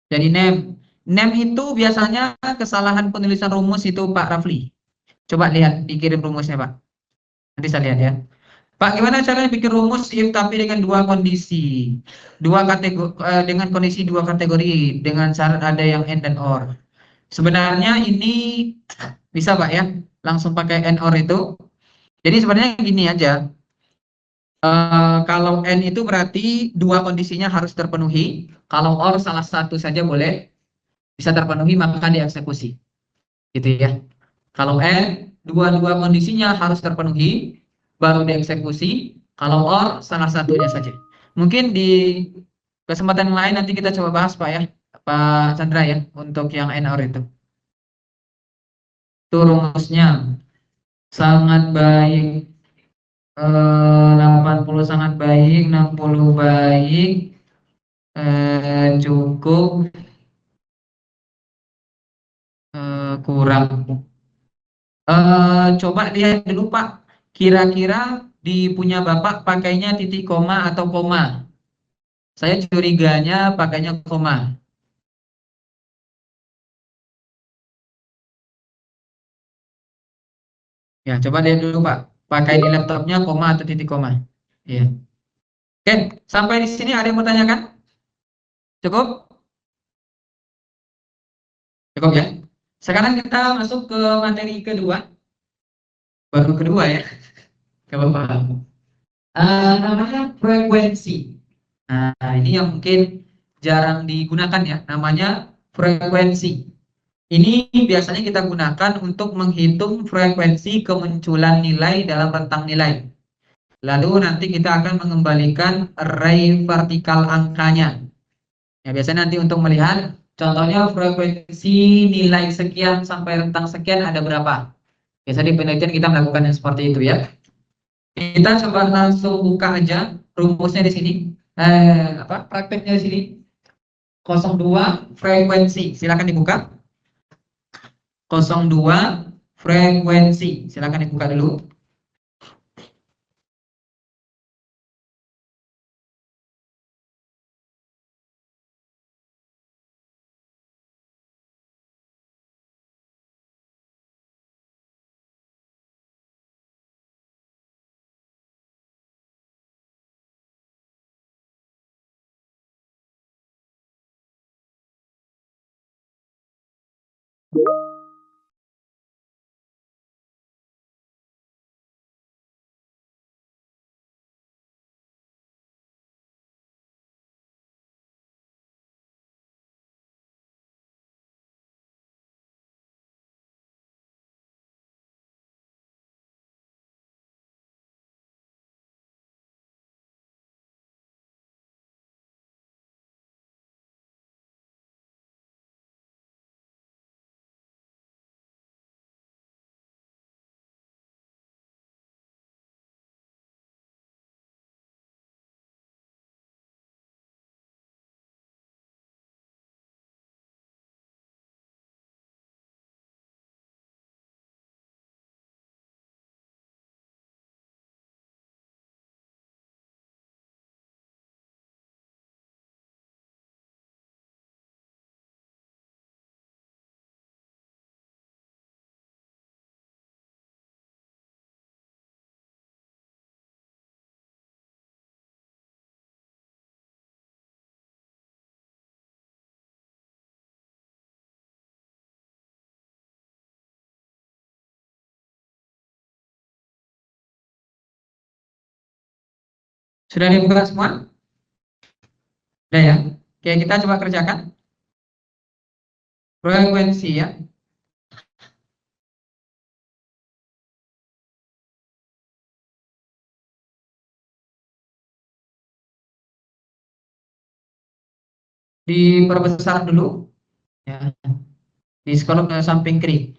[SPEAKER 1] dari name. Name itu biasanya kesalahan penulisan rumus itu Pak Rafli. Coba lihat dikirim rumusnya Pak. Nanti saya lihat ya. Pak, gimana caranya bikin rumus if tapi dengan dua kondisi, dua kategori, dengan kondisi dua kategori, dengan syarat ada yang and dan or. Sebenarnya ini bisa Pak ya, langsung pakai and or itu. Jadi sebenarnya gini aja. Kalau and itu berarti dua kondisinya harus terpenuhi. Kalau or salah satu saja boleh bisa terpenuhi maka dieksekusi, gitu ya. Kalau and dua-dua kondisinya harus terpenuhi baru dieksekusi. Kalau or salah satunya saja. Mungkin di kesempatan lain nanti kita coba bahas Pak ya, Pak Chandra ya, untuk yang and or itu. Itu rumusnya sangat baik. 80 sangat baik, 60 baik, cukup, kurang. Coba lihat dulu Pak, kira-kira di punya Bapak pakainya titik koma atau koma? Saya curiganya pakainya koma. Ya, coba lihat dulu Pak, pakai di laptopnya koma atau titik koma. Iya. Oke, sampai di sini ada yang mau tanyakan? Cukup? Cukup ya. Sekarang kita masuk ke materi kedua. Baru kedua ya. Gak apa-apa. Namanya frekuensi. Nah, ini yang mungkin jarang digunakan ya, namanya frekuensi. Ini biasanya kita gunakan untuk menghitung frekuensi kemunculan nilai dalam rentang nilai. Lalu nanti kita akan mengembalikan array vertikal angkanya. Ya, biasanya nanti untuk melihat, contohnya frekuensi nilai sekian sampai rentang sekian ada berapa. Biasanya di penelitian kita melakukan yang seperti itu ya. Kita coba langsung buka aja rumusnya di sini. Prakteknya di sini. 02 frekuensi. Silakan dibuka. 02 frekuensi. Silakan dibuka dulu. Sudah dibuka semua? Sudah ya? Oke, kita coba kerjakan. Frekuensi ya. Diperbesar dulu. Ya. Di scroll ke samping kiri.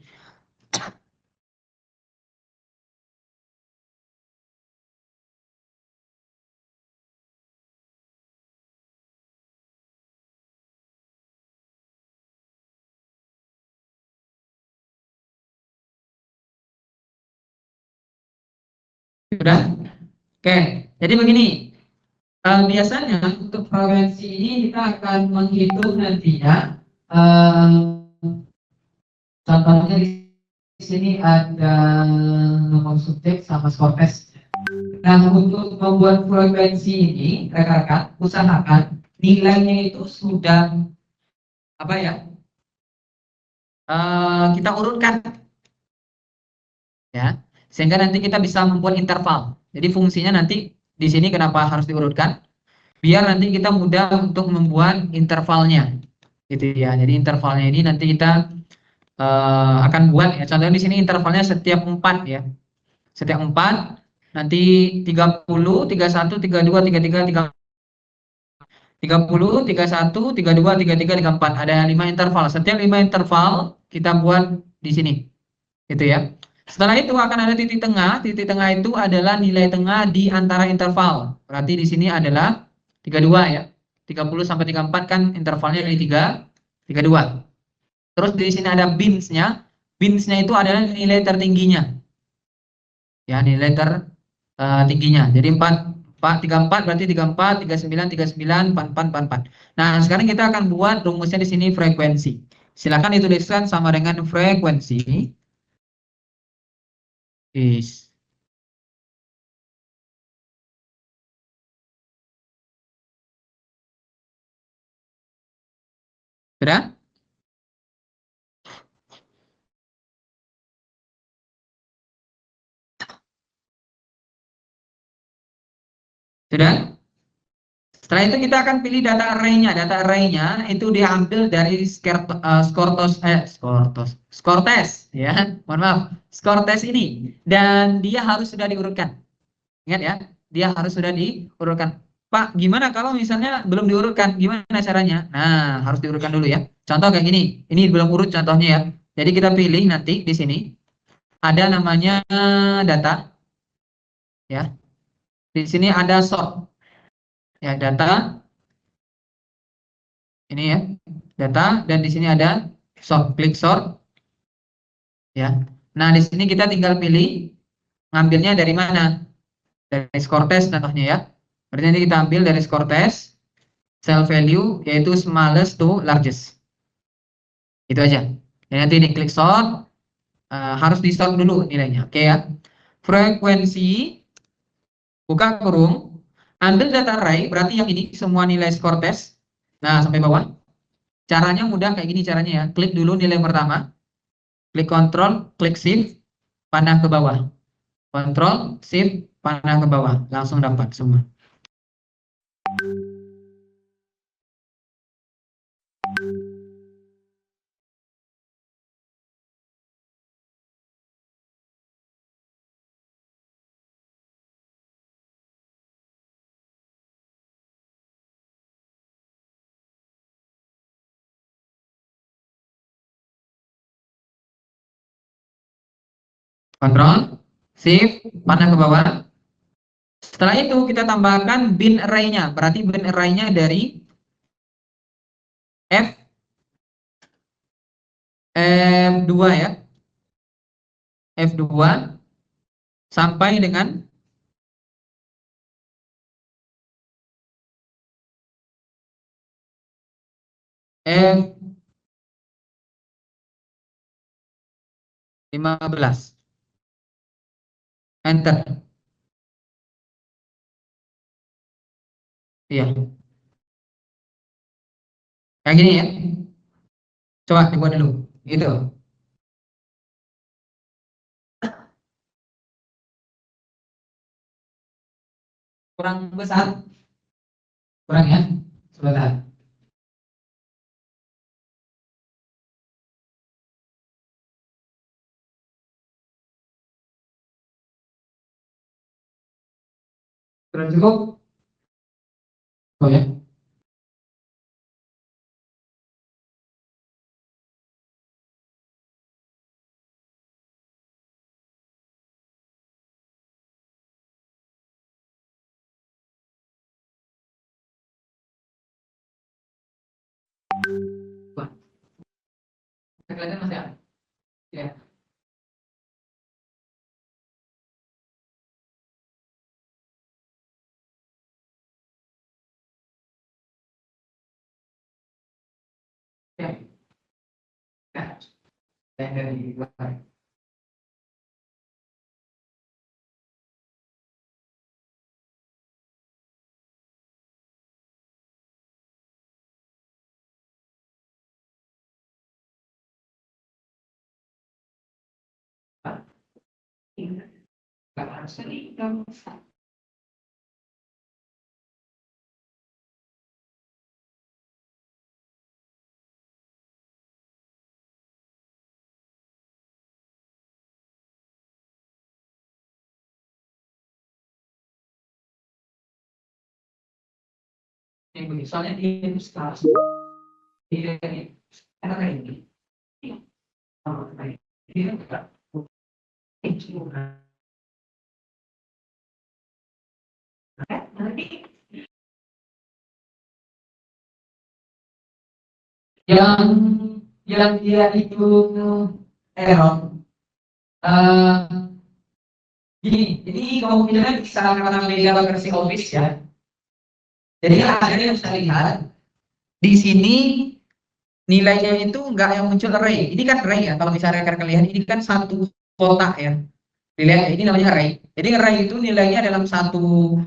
[SPEAKER 1] Sudah? Oke, jadi begini. Biasanya untuk frekuensi ini kita akan menghitung nantinya. Contohnya di sini ada nomor subjek sama skor tes. Nah, untuk membuat frekuensi ini, rekan-rekan, usahakan nilainya itu sudah apa ya? Kita urutkan, ya, sehingga nanti kita bisa membuat interval. Jadi fungsinya nanti di sini kenapa harus diurutkan? Biar nanti kita mudah untuk membuat intervalnya, gitu ya. Jadi intervalnya ini nanti kita akan buat ya. Contohnya di sini intervalnya setiap 4 ya. Setiap 4 nanti 30, 31, 32, 33, 30, 31, 32, 33, 34. Ada 5 interval. Setiap 5 interval kita buat di sini. Gitu ya. Setelah itu akan ada titik tengah. Titik tengah itu adalah nilai tengah di antara interval. Berarti di sini adalah 32 ya. 30 sampai 34 kan intervalnya dari 3, 32. Terus di sini ada bins-nya. Bins-nya itu adalah nilai tertingginya. Ya, nilai tertingginya. Jadi 4, 34 berarti 34, 39, 39, 44, 44. Nah, sekarang kita akan buat rumusnya di sini frekuensi. Silakan dituliskan sama dengan frekuensi. Is. Sudah? Sudah? Setelah itu kita akan pilih data array-nya. Data array-nya itu diambil dari skor tes ya. Mohon maaf, skor tes ini, dan dia harus sudah diurutkan. Ingat ya, dia harus sudah diurutkan. Pak, gimana kalau misalnya belum diurutkan? Gimana caranya? Nah, harus diurutkan dulu ya. Contoh kayak gini. Ini belum urut contohnya ya. Jadi kita pilih nanti di sini ada namanya data ya. Di sini ada sort ya, data ini ya. Data, dan di sini ada sort, klik sort ya. Nah, di sini kita tinggal pilih ngambilnya dari mana? Dari skor tes contohnya ya. Berarti nanti kita ambil dari skor tes, cell value yaitu smallest to largest. Itu aja. Dan nanti di klik sort, harus di sort dulu nilainya. Oke ya. Frekuensi, buka kurung, ambil data array, berarti yang ini semua nilai skor tes. Nah, sampai bawah. Caranya mudah kayak gini caranya ya. Klik dulu nilai pertama, klik Ctrl, klik Shift, panah ke bawah. Ctrl, Shift, panah ke bawah. Langsung dapat semua. Ctrl, Shift, panah ke bawah. Setelah itu kita tambahkan bin array-nya. Berarti bin array-nya dari F2 ya. F2 sampai dengan F15. Enter. Iya. Kayak gini ya. Coba dibuat dulu. Gitu. kurang besar, kurang ya, sebentar. Kurang cukup? Oh ya. Wah, kelihatan masih ada. Ya. Ya. Ya. Dan dari luar. Nggak harus ini, ini soalnya dia itu setelah dia ini enak kayak ini. Oh, kayak dia enggak. Yang dia itu error. eh Gini, jadi kemungkinan bisa karena beda versi Office ya. Jadi akhirnya bisa lihat di sini nilainya itu enggak yang muncul array. Ini kan array ya. Kalau misalnya rekan lihat ini kan satu kotak ya. Dilihat ini namanya array. Jadi array itu nilainya dalam satu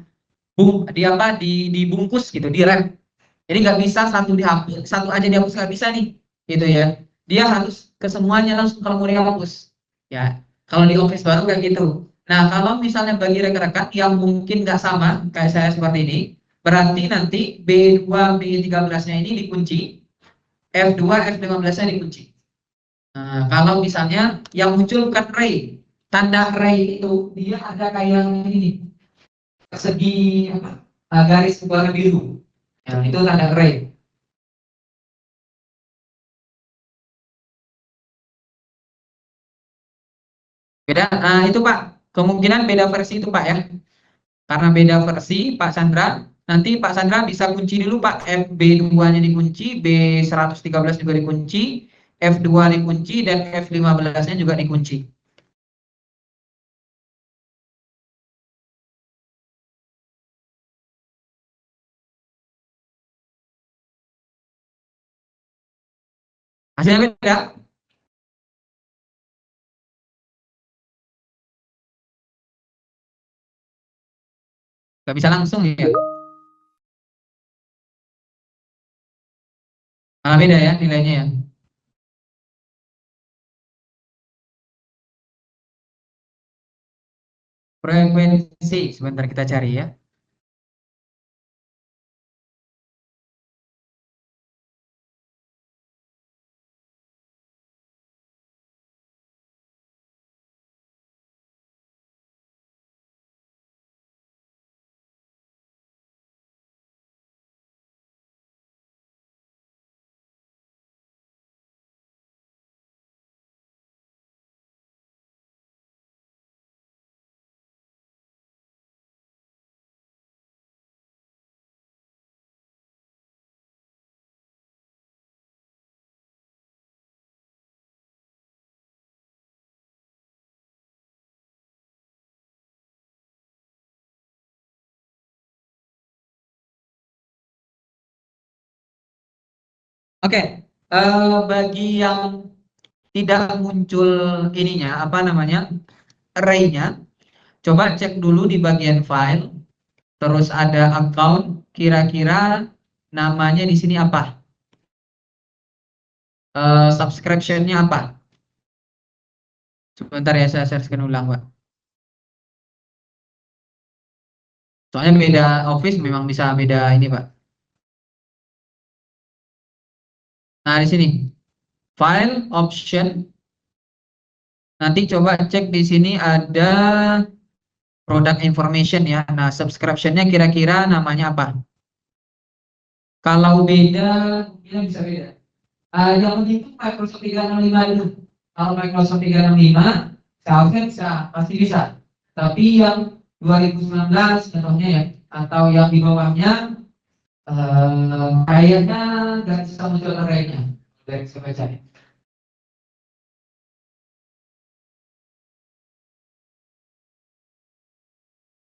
[SPEAKER 1] di apa dibungkus gitu, di rem. Jadi nggak bisa satu dihapus, satu aja dihapus nggak bisa nih, gitu ya. Dia harus ke semuanya langsung kalau mau dihapus. Ya, kalau di Office baru kayak gitu. Nah, kalau misalnya bagi rekan-rekan yang mungkin nggak sama kayak saya seperti ini, berarti nanti B2, B13-nya ini dikunci, F2, F15-nya dikunci. Nah, kalau misalnya yang muncul bukan array, tanda array itu dia ada kayak ini, persegi apa? Garis berwarna biru. Ya, itu tanda array. Beda, itu Pak, kemungkinan beda versi itu Pak ya. Karena beda versi, Pak Sandra, nanti Pak Sandra bisa kunci dulu Pak, FB2-nya dikunci, B113 juga dikunci, F2 dikunci, dan F15-nya juga dikunci. Hasilnya beda, nggak bisa langsung ya. Beda ya nilainya ya. Frekuensi, sebentar kita cari ya. Oke, bagi yang tidak muncul ininya, apa namanya, array-nya, coba cek dulu di bagian file. Terus ada account, kira-kira namanya di sini apa? Subscription-nya apa? Sebentar ya, saya searchkan ulang, Pak.
[SPEAKER 2] Soalnya beda office memang bisa beda ini, Pak. Nah, di sini file option. Nanti coba cek di sini ada product information ya. Nah, subscription-nya kira-kira namanya apa? Kalau beda, mungkin bisa beda. Yang penting itu Microsoft 365 itu. Kalau Microsoft 365, seharusnya bisa, pasti bisa. Tapi yang 2019 contohnya ya, atau yang di bawahnya, kayaknya nggak bisa muncul array-nya dari sebacanya.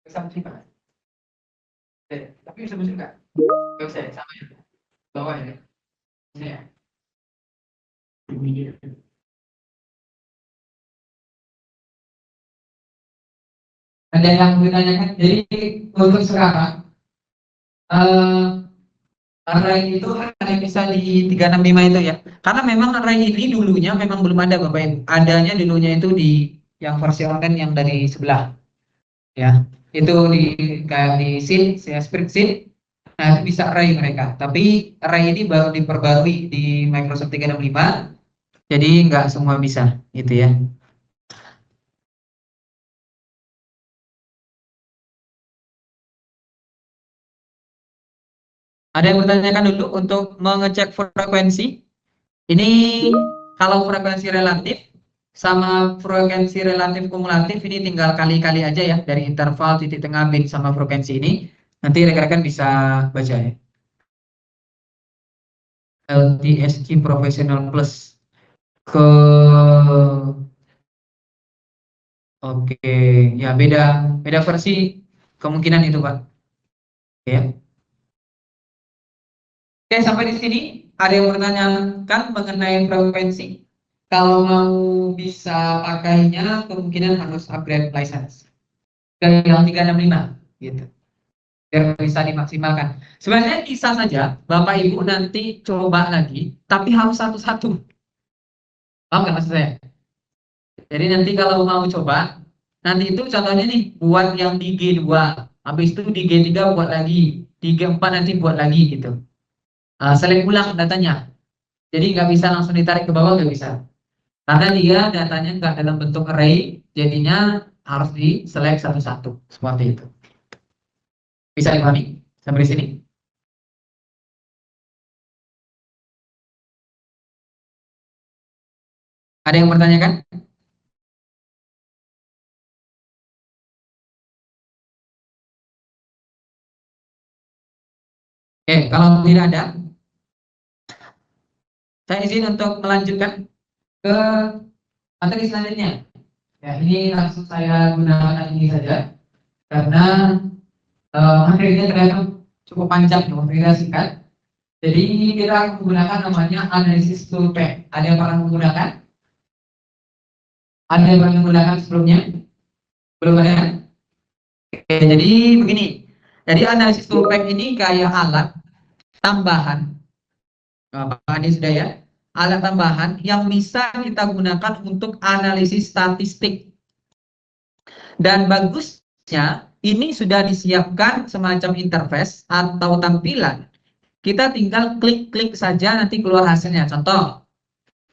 [SPEAKER 2] Bisa muncul nggak? Tapi bisa muncul nggak? Nggak bisa ya, sama ya. Bawah ya. Ini ya. Ada yang ditanyakan, jadi untuk sekarang, eh, array itu hanya bisa di 365 itu ya. Karena memang array ini dulunya memang belum ada Bapak Ibu. Adanya dulunya itu di yang versi online yang dari sebelah ya. Itu di kayak di Sheet, ya spreadsheet. Nah, itu bisa array mereka. Tapi array ini baru diperbarui di Microsoft 365. Jadi nggak semua bisa gitu ya. Ada yang bertanyakan dulu untuk mengecek frekuensi. Ini kalau frekuensi relatif sama frekuensi relatif kumulatif ini tinggal kali-kali aja ya dari interval titik tengah bin sama frekuensi ini. Nanti rekan-rekan bisa baca ya. LTSC Professional Plus ke oke ya beda beda versi kemungkinan itu Pak. Ya. Oke, sampai di sini ada yang bertanyakan mengenai frekuensi. Kalau mau bisa pakainya kemungkinan harus upgrade license ke yang 365 gitu. Biar bisa dimaksimalkan. Sebenarnya bisa saja Bapak Ibu nanti coba lagi, tapi harus satu-satu. Paham nggak maksud saya? Jadi nanti kalau mau coba, nanti itu contohnya nih, buat yang di G2, habis itu di G3 buat lagi, di G4 nanti buat lagi gitu. Select ulang datanya. Jadi nggak bisa langsung ditarik ke bawah, nggak bisa. Karena dia datanya nggak dalam bentuk array, jadinya harus di select satu-satu. Seperti itu. Bisa dipahami sampai di sini? Ada yang bertanyakan? Oke, kalau tidak ada, saya izin untuk melanjutkan ke materi selanjutnya. Ya, ini langsung saya gunakan ini saja karena materinya ternyata cukup panjang, materinya singkat. Jadi kita menggunakan namanya analisis toolpath. Ada yang pernah menggunakan? Ada yang pernah menggunakan sebelumnya? Belum ada? Oke, jadi begini. Jadi analisis toolpath ini kayak alat tambahan. Pak Adi sudah ya. Alat tambahan yang bisa kita gunakan untuk analisis statistik. Dan bagusnya ini sudah disiapkan semacam interface atau tampilan. Kita tinggal klik-klik saja nanti keluar hasilnya. Contoh,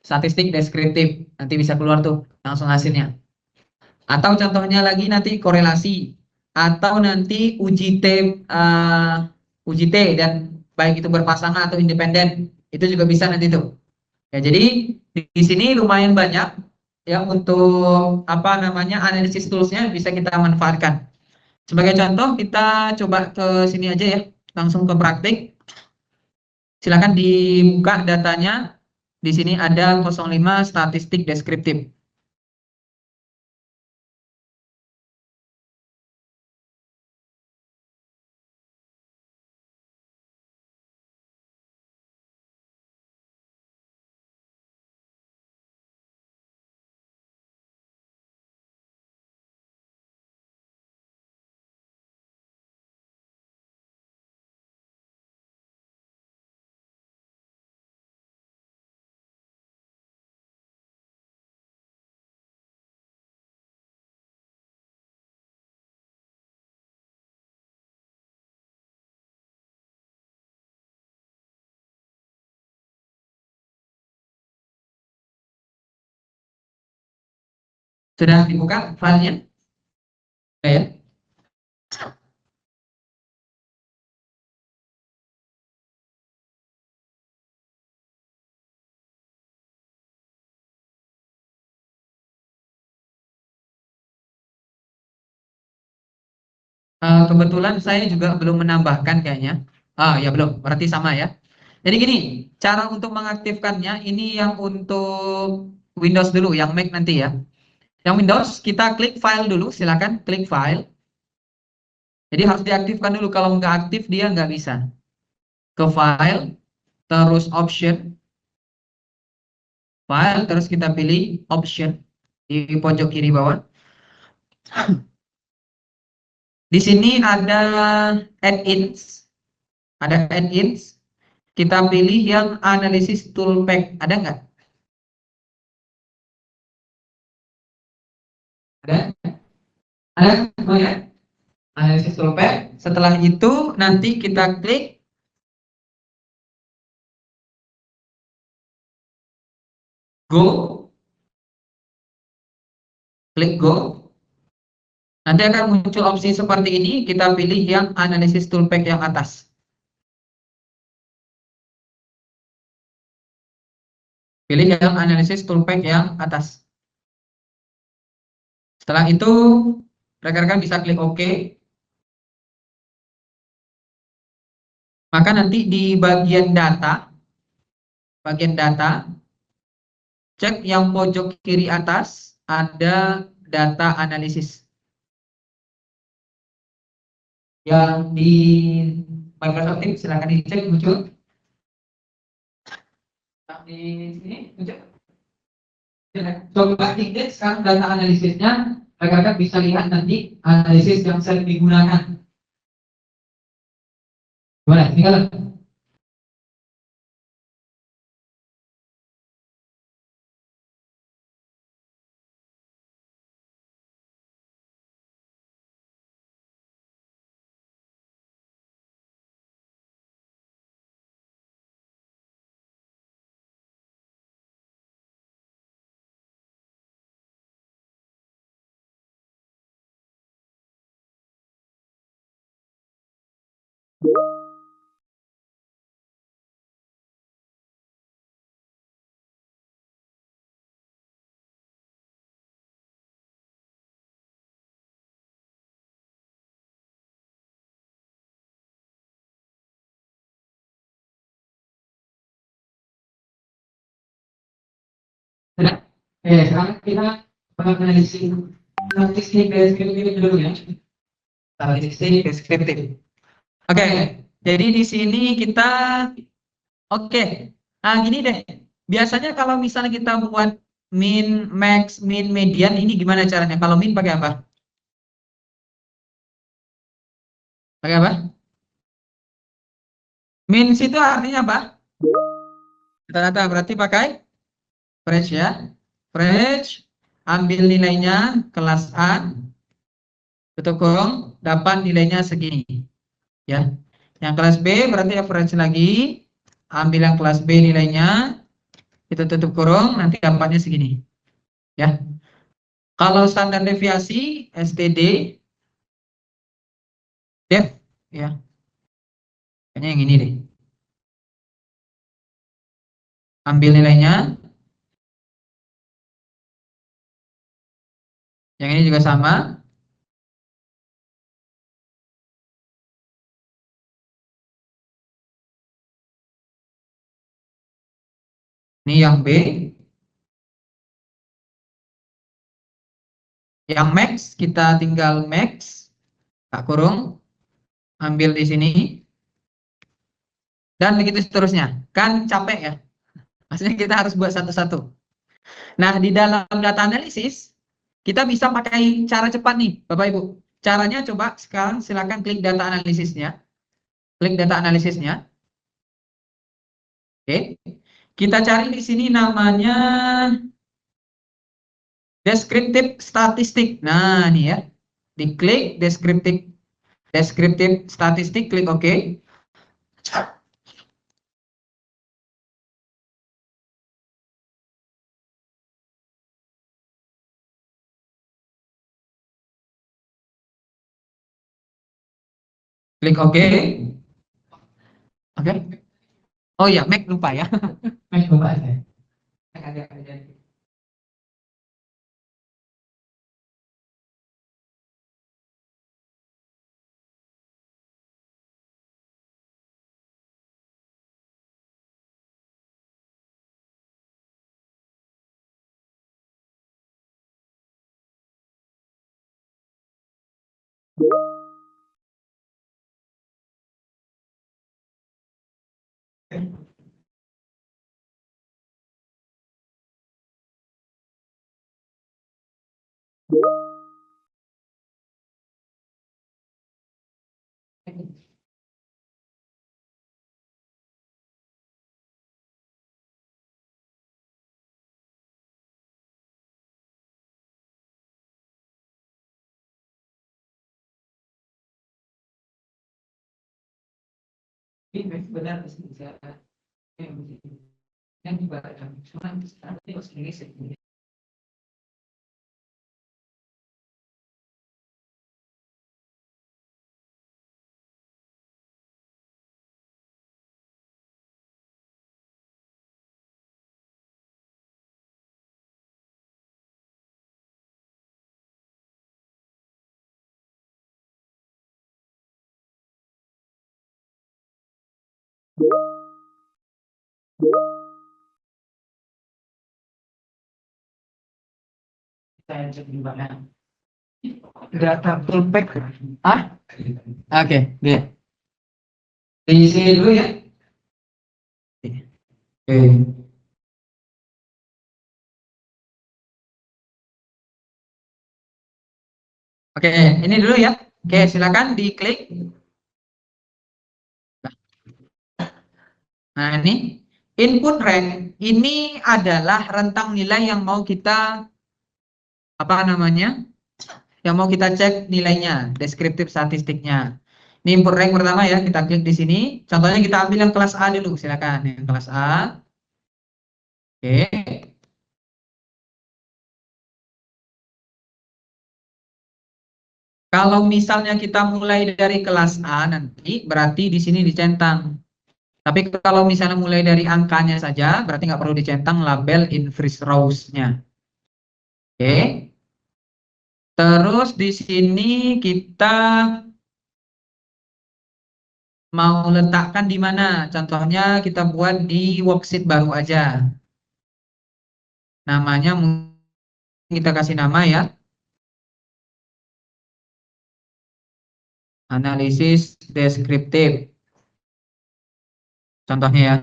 [SPEAKER 2] statistik deskriptif. Nanti bisa keluar tuh langsung hasilnya. Atau contohnya lagi nanti korelasi. Atau nanti uji T dan baik itu berpasangan atau independen. Itu juga bisa nanti tuh. Ya, jadi di sini lumayan banyak ya untuk apa namanya analisis toolsnya bisa kita manfaatkan. Sebagai contoh kita coba ke sini aja ya, langsung ke praktik. Silakan dibuka datanya. Di sini ada 05 statistik deskriptif. Sudah dibuka filenya? Sudah ya? Kebetulan saya juga belum menambahkan kayaknya. Ya belum, berarti sama ya. Jadi gini, cara untuk mengaktifkannya ini yang untuk Windows dulu, yang Mac nanti ya. Yang Windows kita klik file dulu, silakan klik file. Jadi harus diaktifkan dulu, kalau nggak aktif dia nggak bisa. Ke file, terus option, file, terus kita pilih option di pojok kiri bawah. Di sini ada add-ins, Kita pilih yang analisis toolpack, ada nggak? Ada? Ada semuanya? Analisis toolpack. Setelah itu nanti kita klik go, klik go. Nanti akan muncul opsi seperti ini, kita pilih yang analisis toolpack yang atas. Pilih yang analisis toolpack yang atas. Setelah itu, rekan-rekan bisa klik OK. Maka nanti di bagian data, cek yang pojok kiri atas, ada data analisis. Yang di Microsoft Teams silakan dicek muncul. Di sini muncul. Coba dicek sekarang data analisisnya, rekan-rekan bisa lihat nanti analisis yang sering digunakan. Gimana? Ini kalau sekarang kita menganalisis statistik deskriptif dulu ya. Statistik deskriptif. Oke, jadi di sini kita gini deh. Biasanya kalau misalnya kita buat min, max, min, median, ini gimana caranya? Kalau min pakai apa? Pakai apa? Min itu artinya apa? Rata-rata, berarti pakai average ya. Average, ambil nilainya kelas A, tutup kurung, dapat nilainya segini. Ya. Yang kelas B berarti average lagi, ambil yang kelas B nilainya, kita tutup kurung, nanti dapatnya segini. Ya. Kalau standar deviasi STD, def, ya, kayaknya yang ini deh. Ambil nilainya, yang ini juga sama. Ini yang B. Yang max, kita tinggal max, tak kurung, ambil di sini, dan begitu seterusnya. Kan capek ya, maksudnya kita harus buat satu-satu. Nah, di dalam data analisis, kita bisa pakai cara cepat nih, Bapak Ibu. Caranya coba sekarang silakan klik data analisisnya. Klik data analisisnya. Oke. Kita cari di sini namanya deskriptif statistik. Nah, ini ya. Diklik deskriptif statistik, klik OK. Klik OK. Oke. Oh ya, Mac lupa ya.
[SPEAKER 1] Coba saya. Ini benar bisa yang ibaratkan cuma nanti sendiri sendiri. Saya cek di mana. Data full pack. Ah? Oke, dia. Di sini dulu ya. Oke. Oke, ini dulu ya. Oke, silakan diklik. Nah, ini input rank ini adalah rentang nilai yang mau kita apa namanya? Yang mau kita cek nilainya, deskriptif statistiknya. Ini input rank pertama ya, kita klik di sini. Contohnya kita ambil yang kelas A dulu, silakan. Yang kelas A. Oke. Kalau misalnya kita mulai dari kelas A nanti, berarti di sini dicentang. Tapi kalau misalnya mulai dari angkanya saja, berarti nggak perlu dicentang label increase rows-nya. Oke. Terus di sini kita mau letakkan di mana? Contohnya kita buat di worksheet baru aja. Namanya kita kasih nama ya. Analisis deskriptif. Contohnya ya.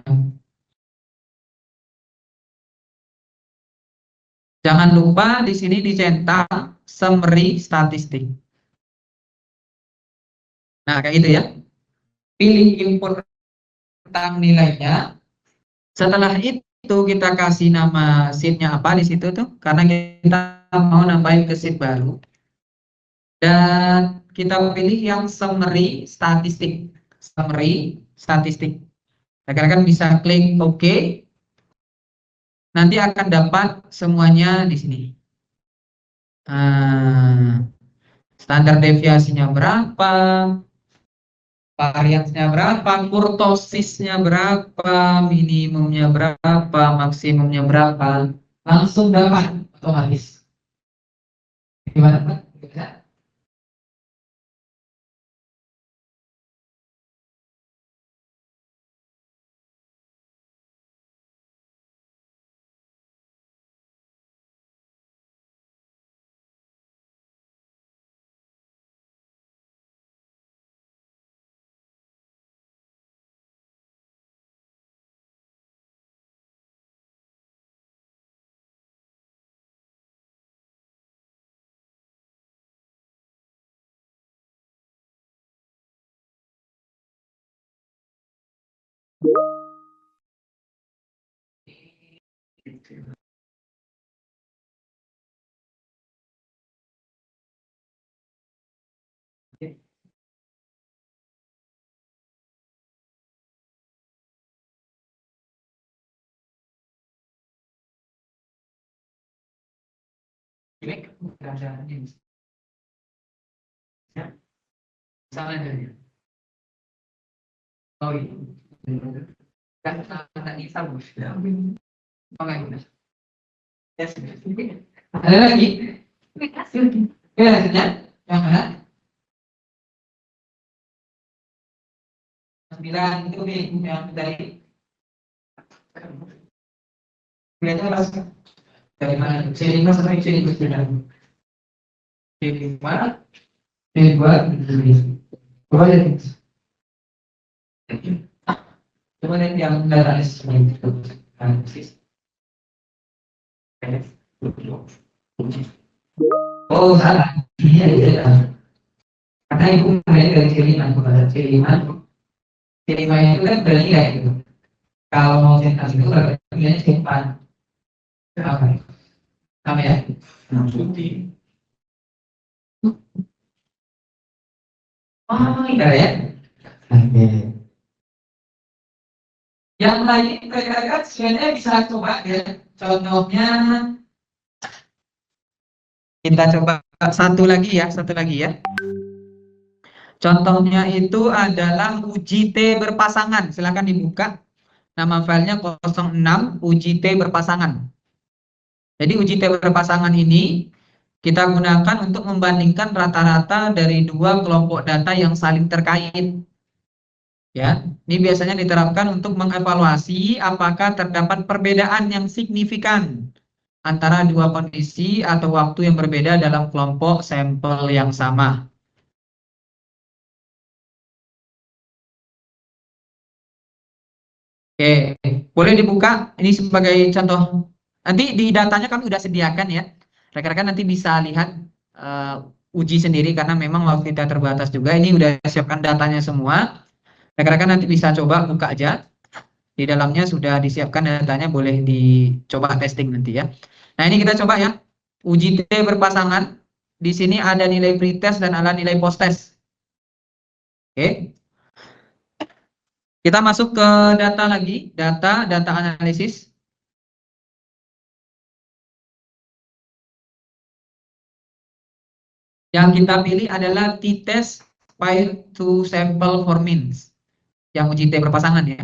[SPEAKER 1] Jangan lupa di sini dicentang summary statistik. Nah, kayak gitu ya. Pilih input tentang nilainya. Setelah itu kita kasih nama sheet-nya apa di situ tuh, karena kita mau nambahin ke sheet baru. Dan kita pilih yang summary statistik. Summary statistik. Rekan-rekan bisa klik OK. Nanti akan dapat semuanya di sini. Standar deviasinya berapa, variansnya berapa, kurtosisnya berapa, minimumnya berapa, maksimumnya berapa, langsung dapat otomatis. Gimana Pak? Bisa? Klik, ada ini. Ya, misalnya dari
[SPEAKER 2] Oh iya. Kan tadi sama. Oke. Yes. Ada lagi? Ya, hasilnya yang mana? 9 itu yang dari kelihatannya pas dari mana? C5 sampai C9. C5, C2, coba lihat. Coba lihat yang datanya seperti itu. Oh, salah. Iya, iya. Karena ibu mulai dari C5 kepada C5. C5 itu kan bernilai gitu. Kalau mau centang itu berarti nilainya C4. Apa? Sama ya? Oh, iya ya. Oke. Yang lain rekan-rekan sebenarnya bisa coba ya. Contohnya kita coba satu lagi ya. Contohnya itu adalah uji T berpasangan. Silakan dibuka. Nama filenya 06 uji T berpasangan. Jadi uji T berpasangan ini kita gunakan untuk membandingkan rata-rata dari dua kelompok data yang saling terkait. Ya, ini biasanya diterapkan untuk mengevaluasi apakah terdapat perbedaan yang signifikan antara dua kondisi atau waktu yang berbeda dalam kelompok sampel yang sama. Oke, boleh dibuka ini sebagai contoh. Nanti di datanya kami sudah sediakan ya. Rekan-rekan nanti bisa lihat uji sendiri karena memang waktu kita terbatas juga. Ini udah siapkan datanya semua. Rekan-rekan nanti bisa coba buka aja. Di dalamnya sudah disiapkan datanya, boleh dicoba testing nanti ya. Nah, ini kita coba ya. Uji T berpasangan. Di sini ada nilai pretest dan ada nilai post-test. Oke. Kita masuk ke data lagi, data analisis. Yang kita pilih adalah t-test pair to sample for means. Yang uji T berpasangan ya.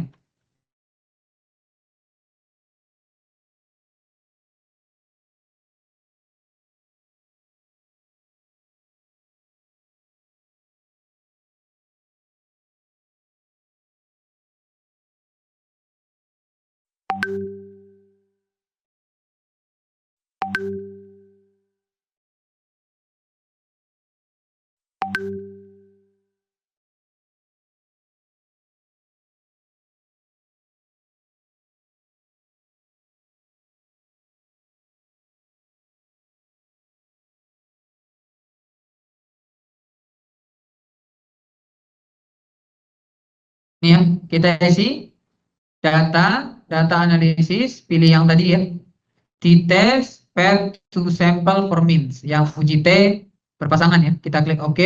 [SPEAKER 2] Nih ya, kita isi data analisis, pilih yang tadi ya. T-test pair to sample for means. Yang uji T berpasangan ya. Kita klik OK.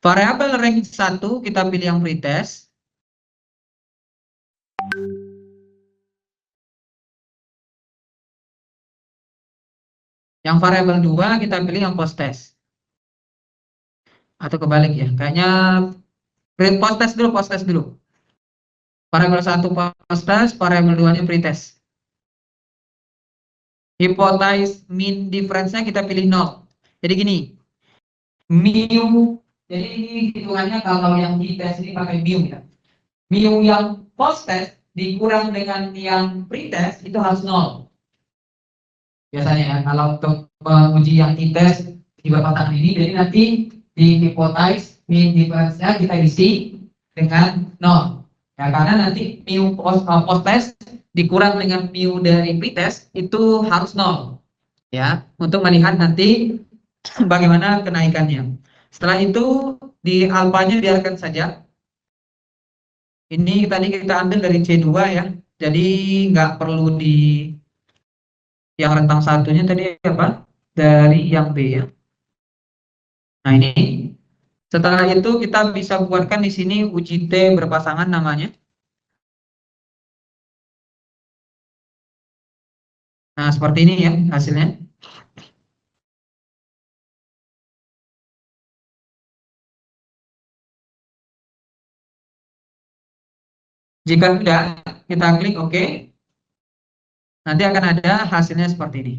[SPEAKER 2] Variabel range 1 kita pilih yang pretest. Yang variabel 2 kita pilih yang post-test. Atau kebalik ya. Kayaknya post-test dulu. Variabel 1 post-test, variabel 2-nya pretest. Hypothesize mean difference-nya kita pilih 0. Jadi gini, mu, jadi ini hitungannya kalau yang di tes ini pakai mu ya. Mu yang post-test dikurang dengan yang pretest itu harus 0. Biasanya ya, kalau untuk menguji yang t-test di berpasangan ini, jadi nanti di hypothesize mean difference-nya kita isi dengan 0. Ya, karena nanti mu post-test dikurang dengan mu dari pretest itu harus 0. Ya, untuk melihat nanti bagaimana kenaikannya. Setelah itu di alfanya biarkan saja. Ini tadi kita ambil dari C2 ya. Jadi nggak perlu di yang rentang satunya tadi apa? Dari yang B ya. Nah, ini. Setelah itu kita bisa buatkan di sini uji T berpasangan namanya. Nah, seperti ini ya hasilnya. Jika sudah, kita klik OK. Nanti akan ada hasilnya seperti ini.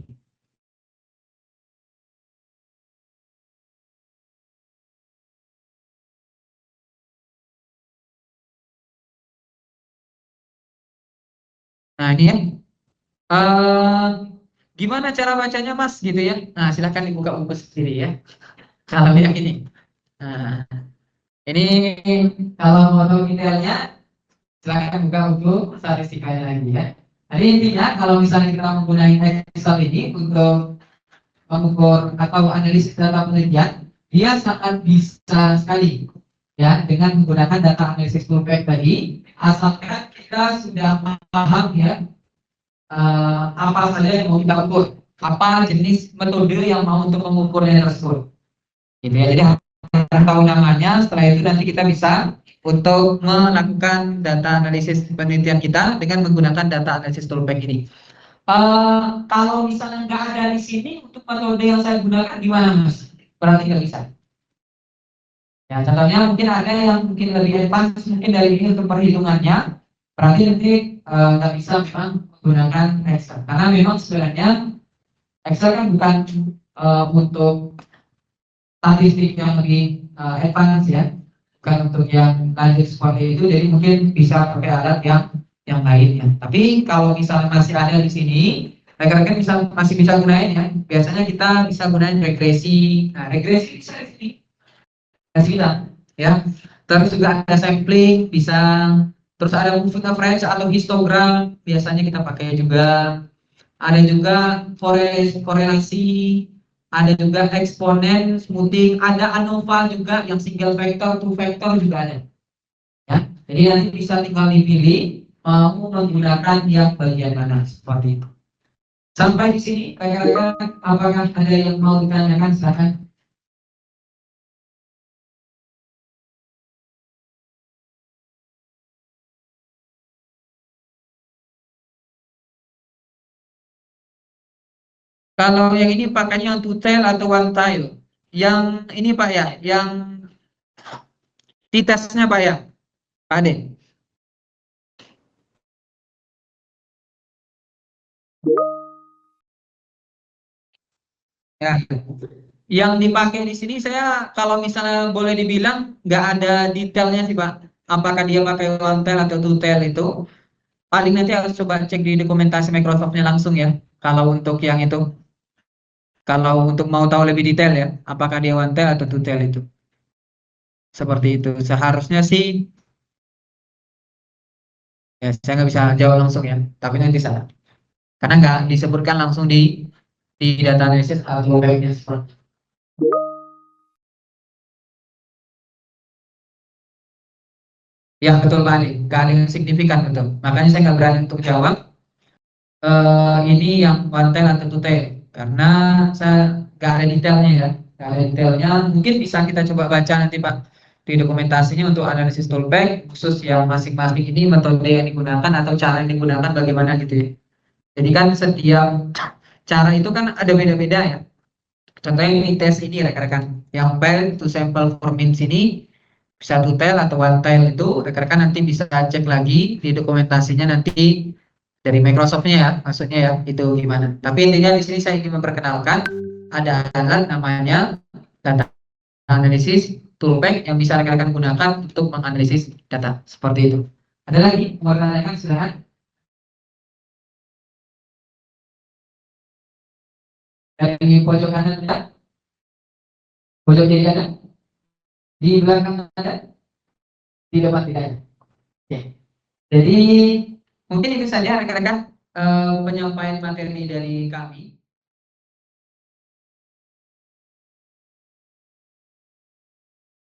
[SPEAKER 2] Nah, ini ya. Gimana cara bacanya, Mas? Gitu ya. Nah, silahkan dibuka buku sendiri ya. Kalau yang ini. Nah, ini kalau mau tahu detailnya, silahkan buka buku statistikanya lagi ya. Jadi intinya kalau misalnya kita menggunakan Excel ini untuk mengukur atau analisis data penelitian, dia sangat bisa sekali ya dengan menggunakan data analisis toolpack tadi, asalkan kita sudah paham ya apa saja yang mau kita ukur, apa jenis metode yang mau untuk mengukurnya tersebut. Gitu ya. Jadi harus tahu namanya, setelah itu nanti kita bisa untuk melakukan data analisis penelitian kita dengan menggunakan data analisis toolpack ini. Kalau misalnya nggak ada di sini untuk metode yang saya gunakan gimana, Mas? Berarti nggak bisa. Ya, contohnya mungkin ada yang mungkin lebih advance mungkin dari ini untuk perhitungannya. Berarti nanti nggak bisa memang menggunakan Excel karena memang sebenarnya Excel kan bukan untuk statistik yang lebih advance ya, bukan untuk yang lanjut seperti itu. Jadi mungkin bisa pakai alat yang lainnya. Tapi kalau misalnya masih ada di sini, rekan-rekan masih bisa gunain ya. Biasanya kita bisa gunain regresi. Nah, regresi bisa di sini. Bilang ya. Terus juga ada sampling bisa. Terus ada moving average atau histogram biasanya kita pakai juga. Ada juga korelasi, ada juga eksponen, smoothing, ada ANOVA juga yang single factor, two factor juga ada. Ya, jadi nanti bisa tinggal dipilih mau menggunakan yang bagian mana seperti itu. Sampai di sini, rekan-rekan, apakah ada yang mau ditanyakan? Silakan. Kalau yang ini pakainya yang two tail atau one tail. Yang ini Pak ya, yang t-testnya Pak ya, Pak Ade. Ya, yang dipakai di sini saya kalau misalnya boleh dibilang nggak ada detailnya sih Pak. Apakah dia pakai one tail atau two tail itu? Paling nanti harus coba cek di dokumentasi Microsoft-nya langsung ya. Kalau untuk yang itu, kalau untuk mau tahu lebih detail ya, apakah dia one tail atau two tail itu? Seperti itu. Seharusnya sih, ya saya nggak bisa jawab langsung ya. Tapi nanti saya, karena nggak disebutkan langsung di data analisis atau baiknya seperti. Ya betul Pak Ali, nggak ada yang signifikan betul. Makanya saya nggak berani untuk jawab ini yang one tail atau two tail karena saya nggak ada detailnya ya, nggak ada detailnya. Mungkin bisa kita coba baca nanti Pak di dokumentasinya untuk analisis toolback khusus yang masing-masing ini metode yang digunakan atau cara yang digunakan bagaimana gitu ya. Jadi kan setiap cara itu kan ada beda-beda ya. Contohnya ini tes ini rekan-rekan yang pair to sample for means ini bisa two tail atau one tail itu rekan-rekan nanti bisa cek lagi di dokumentasinya nanti dari Microsoft-nya ya, maksudnya ya itu gimana. Tapi intinya di sini saya ingin memperkenalkan ada alat namanya data analisis toolpack yang bisa rekan-rekan gunakan untuk menganalisis data seperti itu. Ada lagi mau tanyakan silahkan. Dari pojok kanan ada, pojok kiri ada, di belakang ada, di depan tidak ada. Oke. Jadi mungkin itu saja rekan-rekan penyampaian materi dari kami.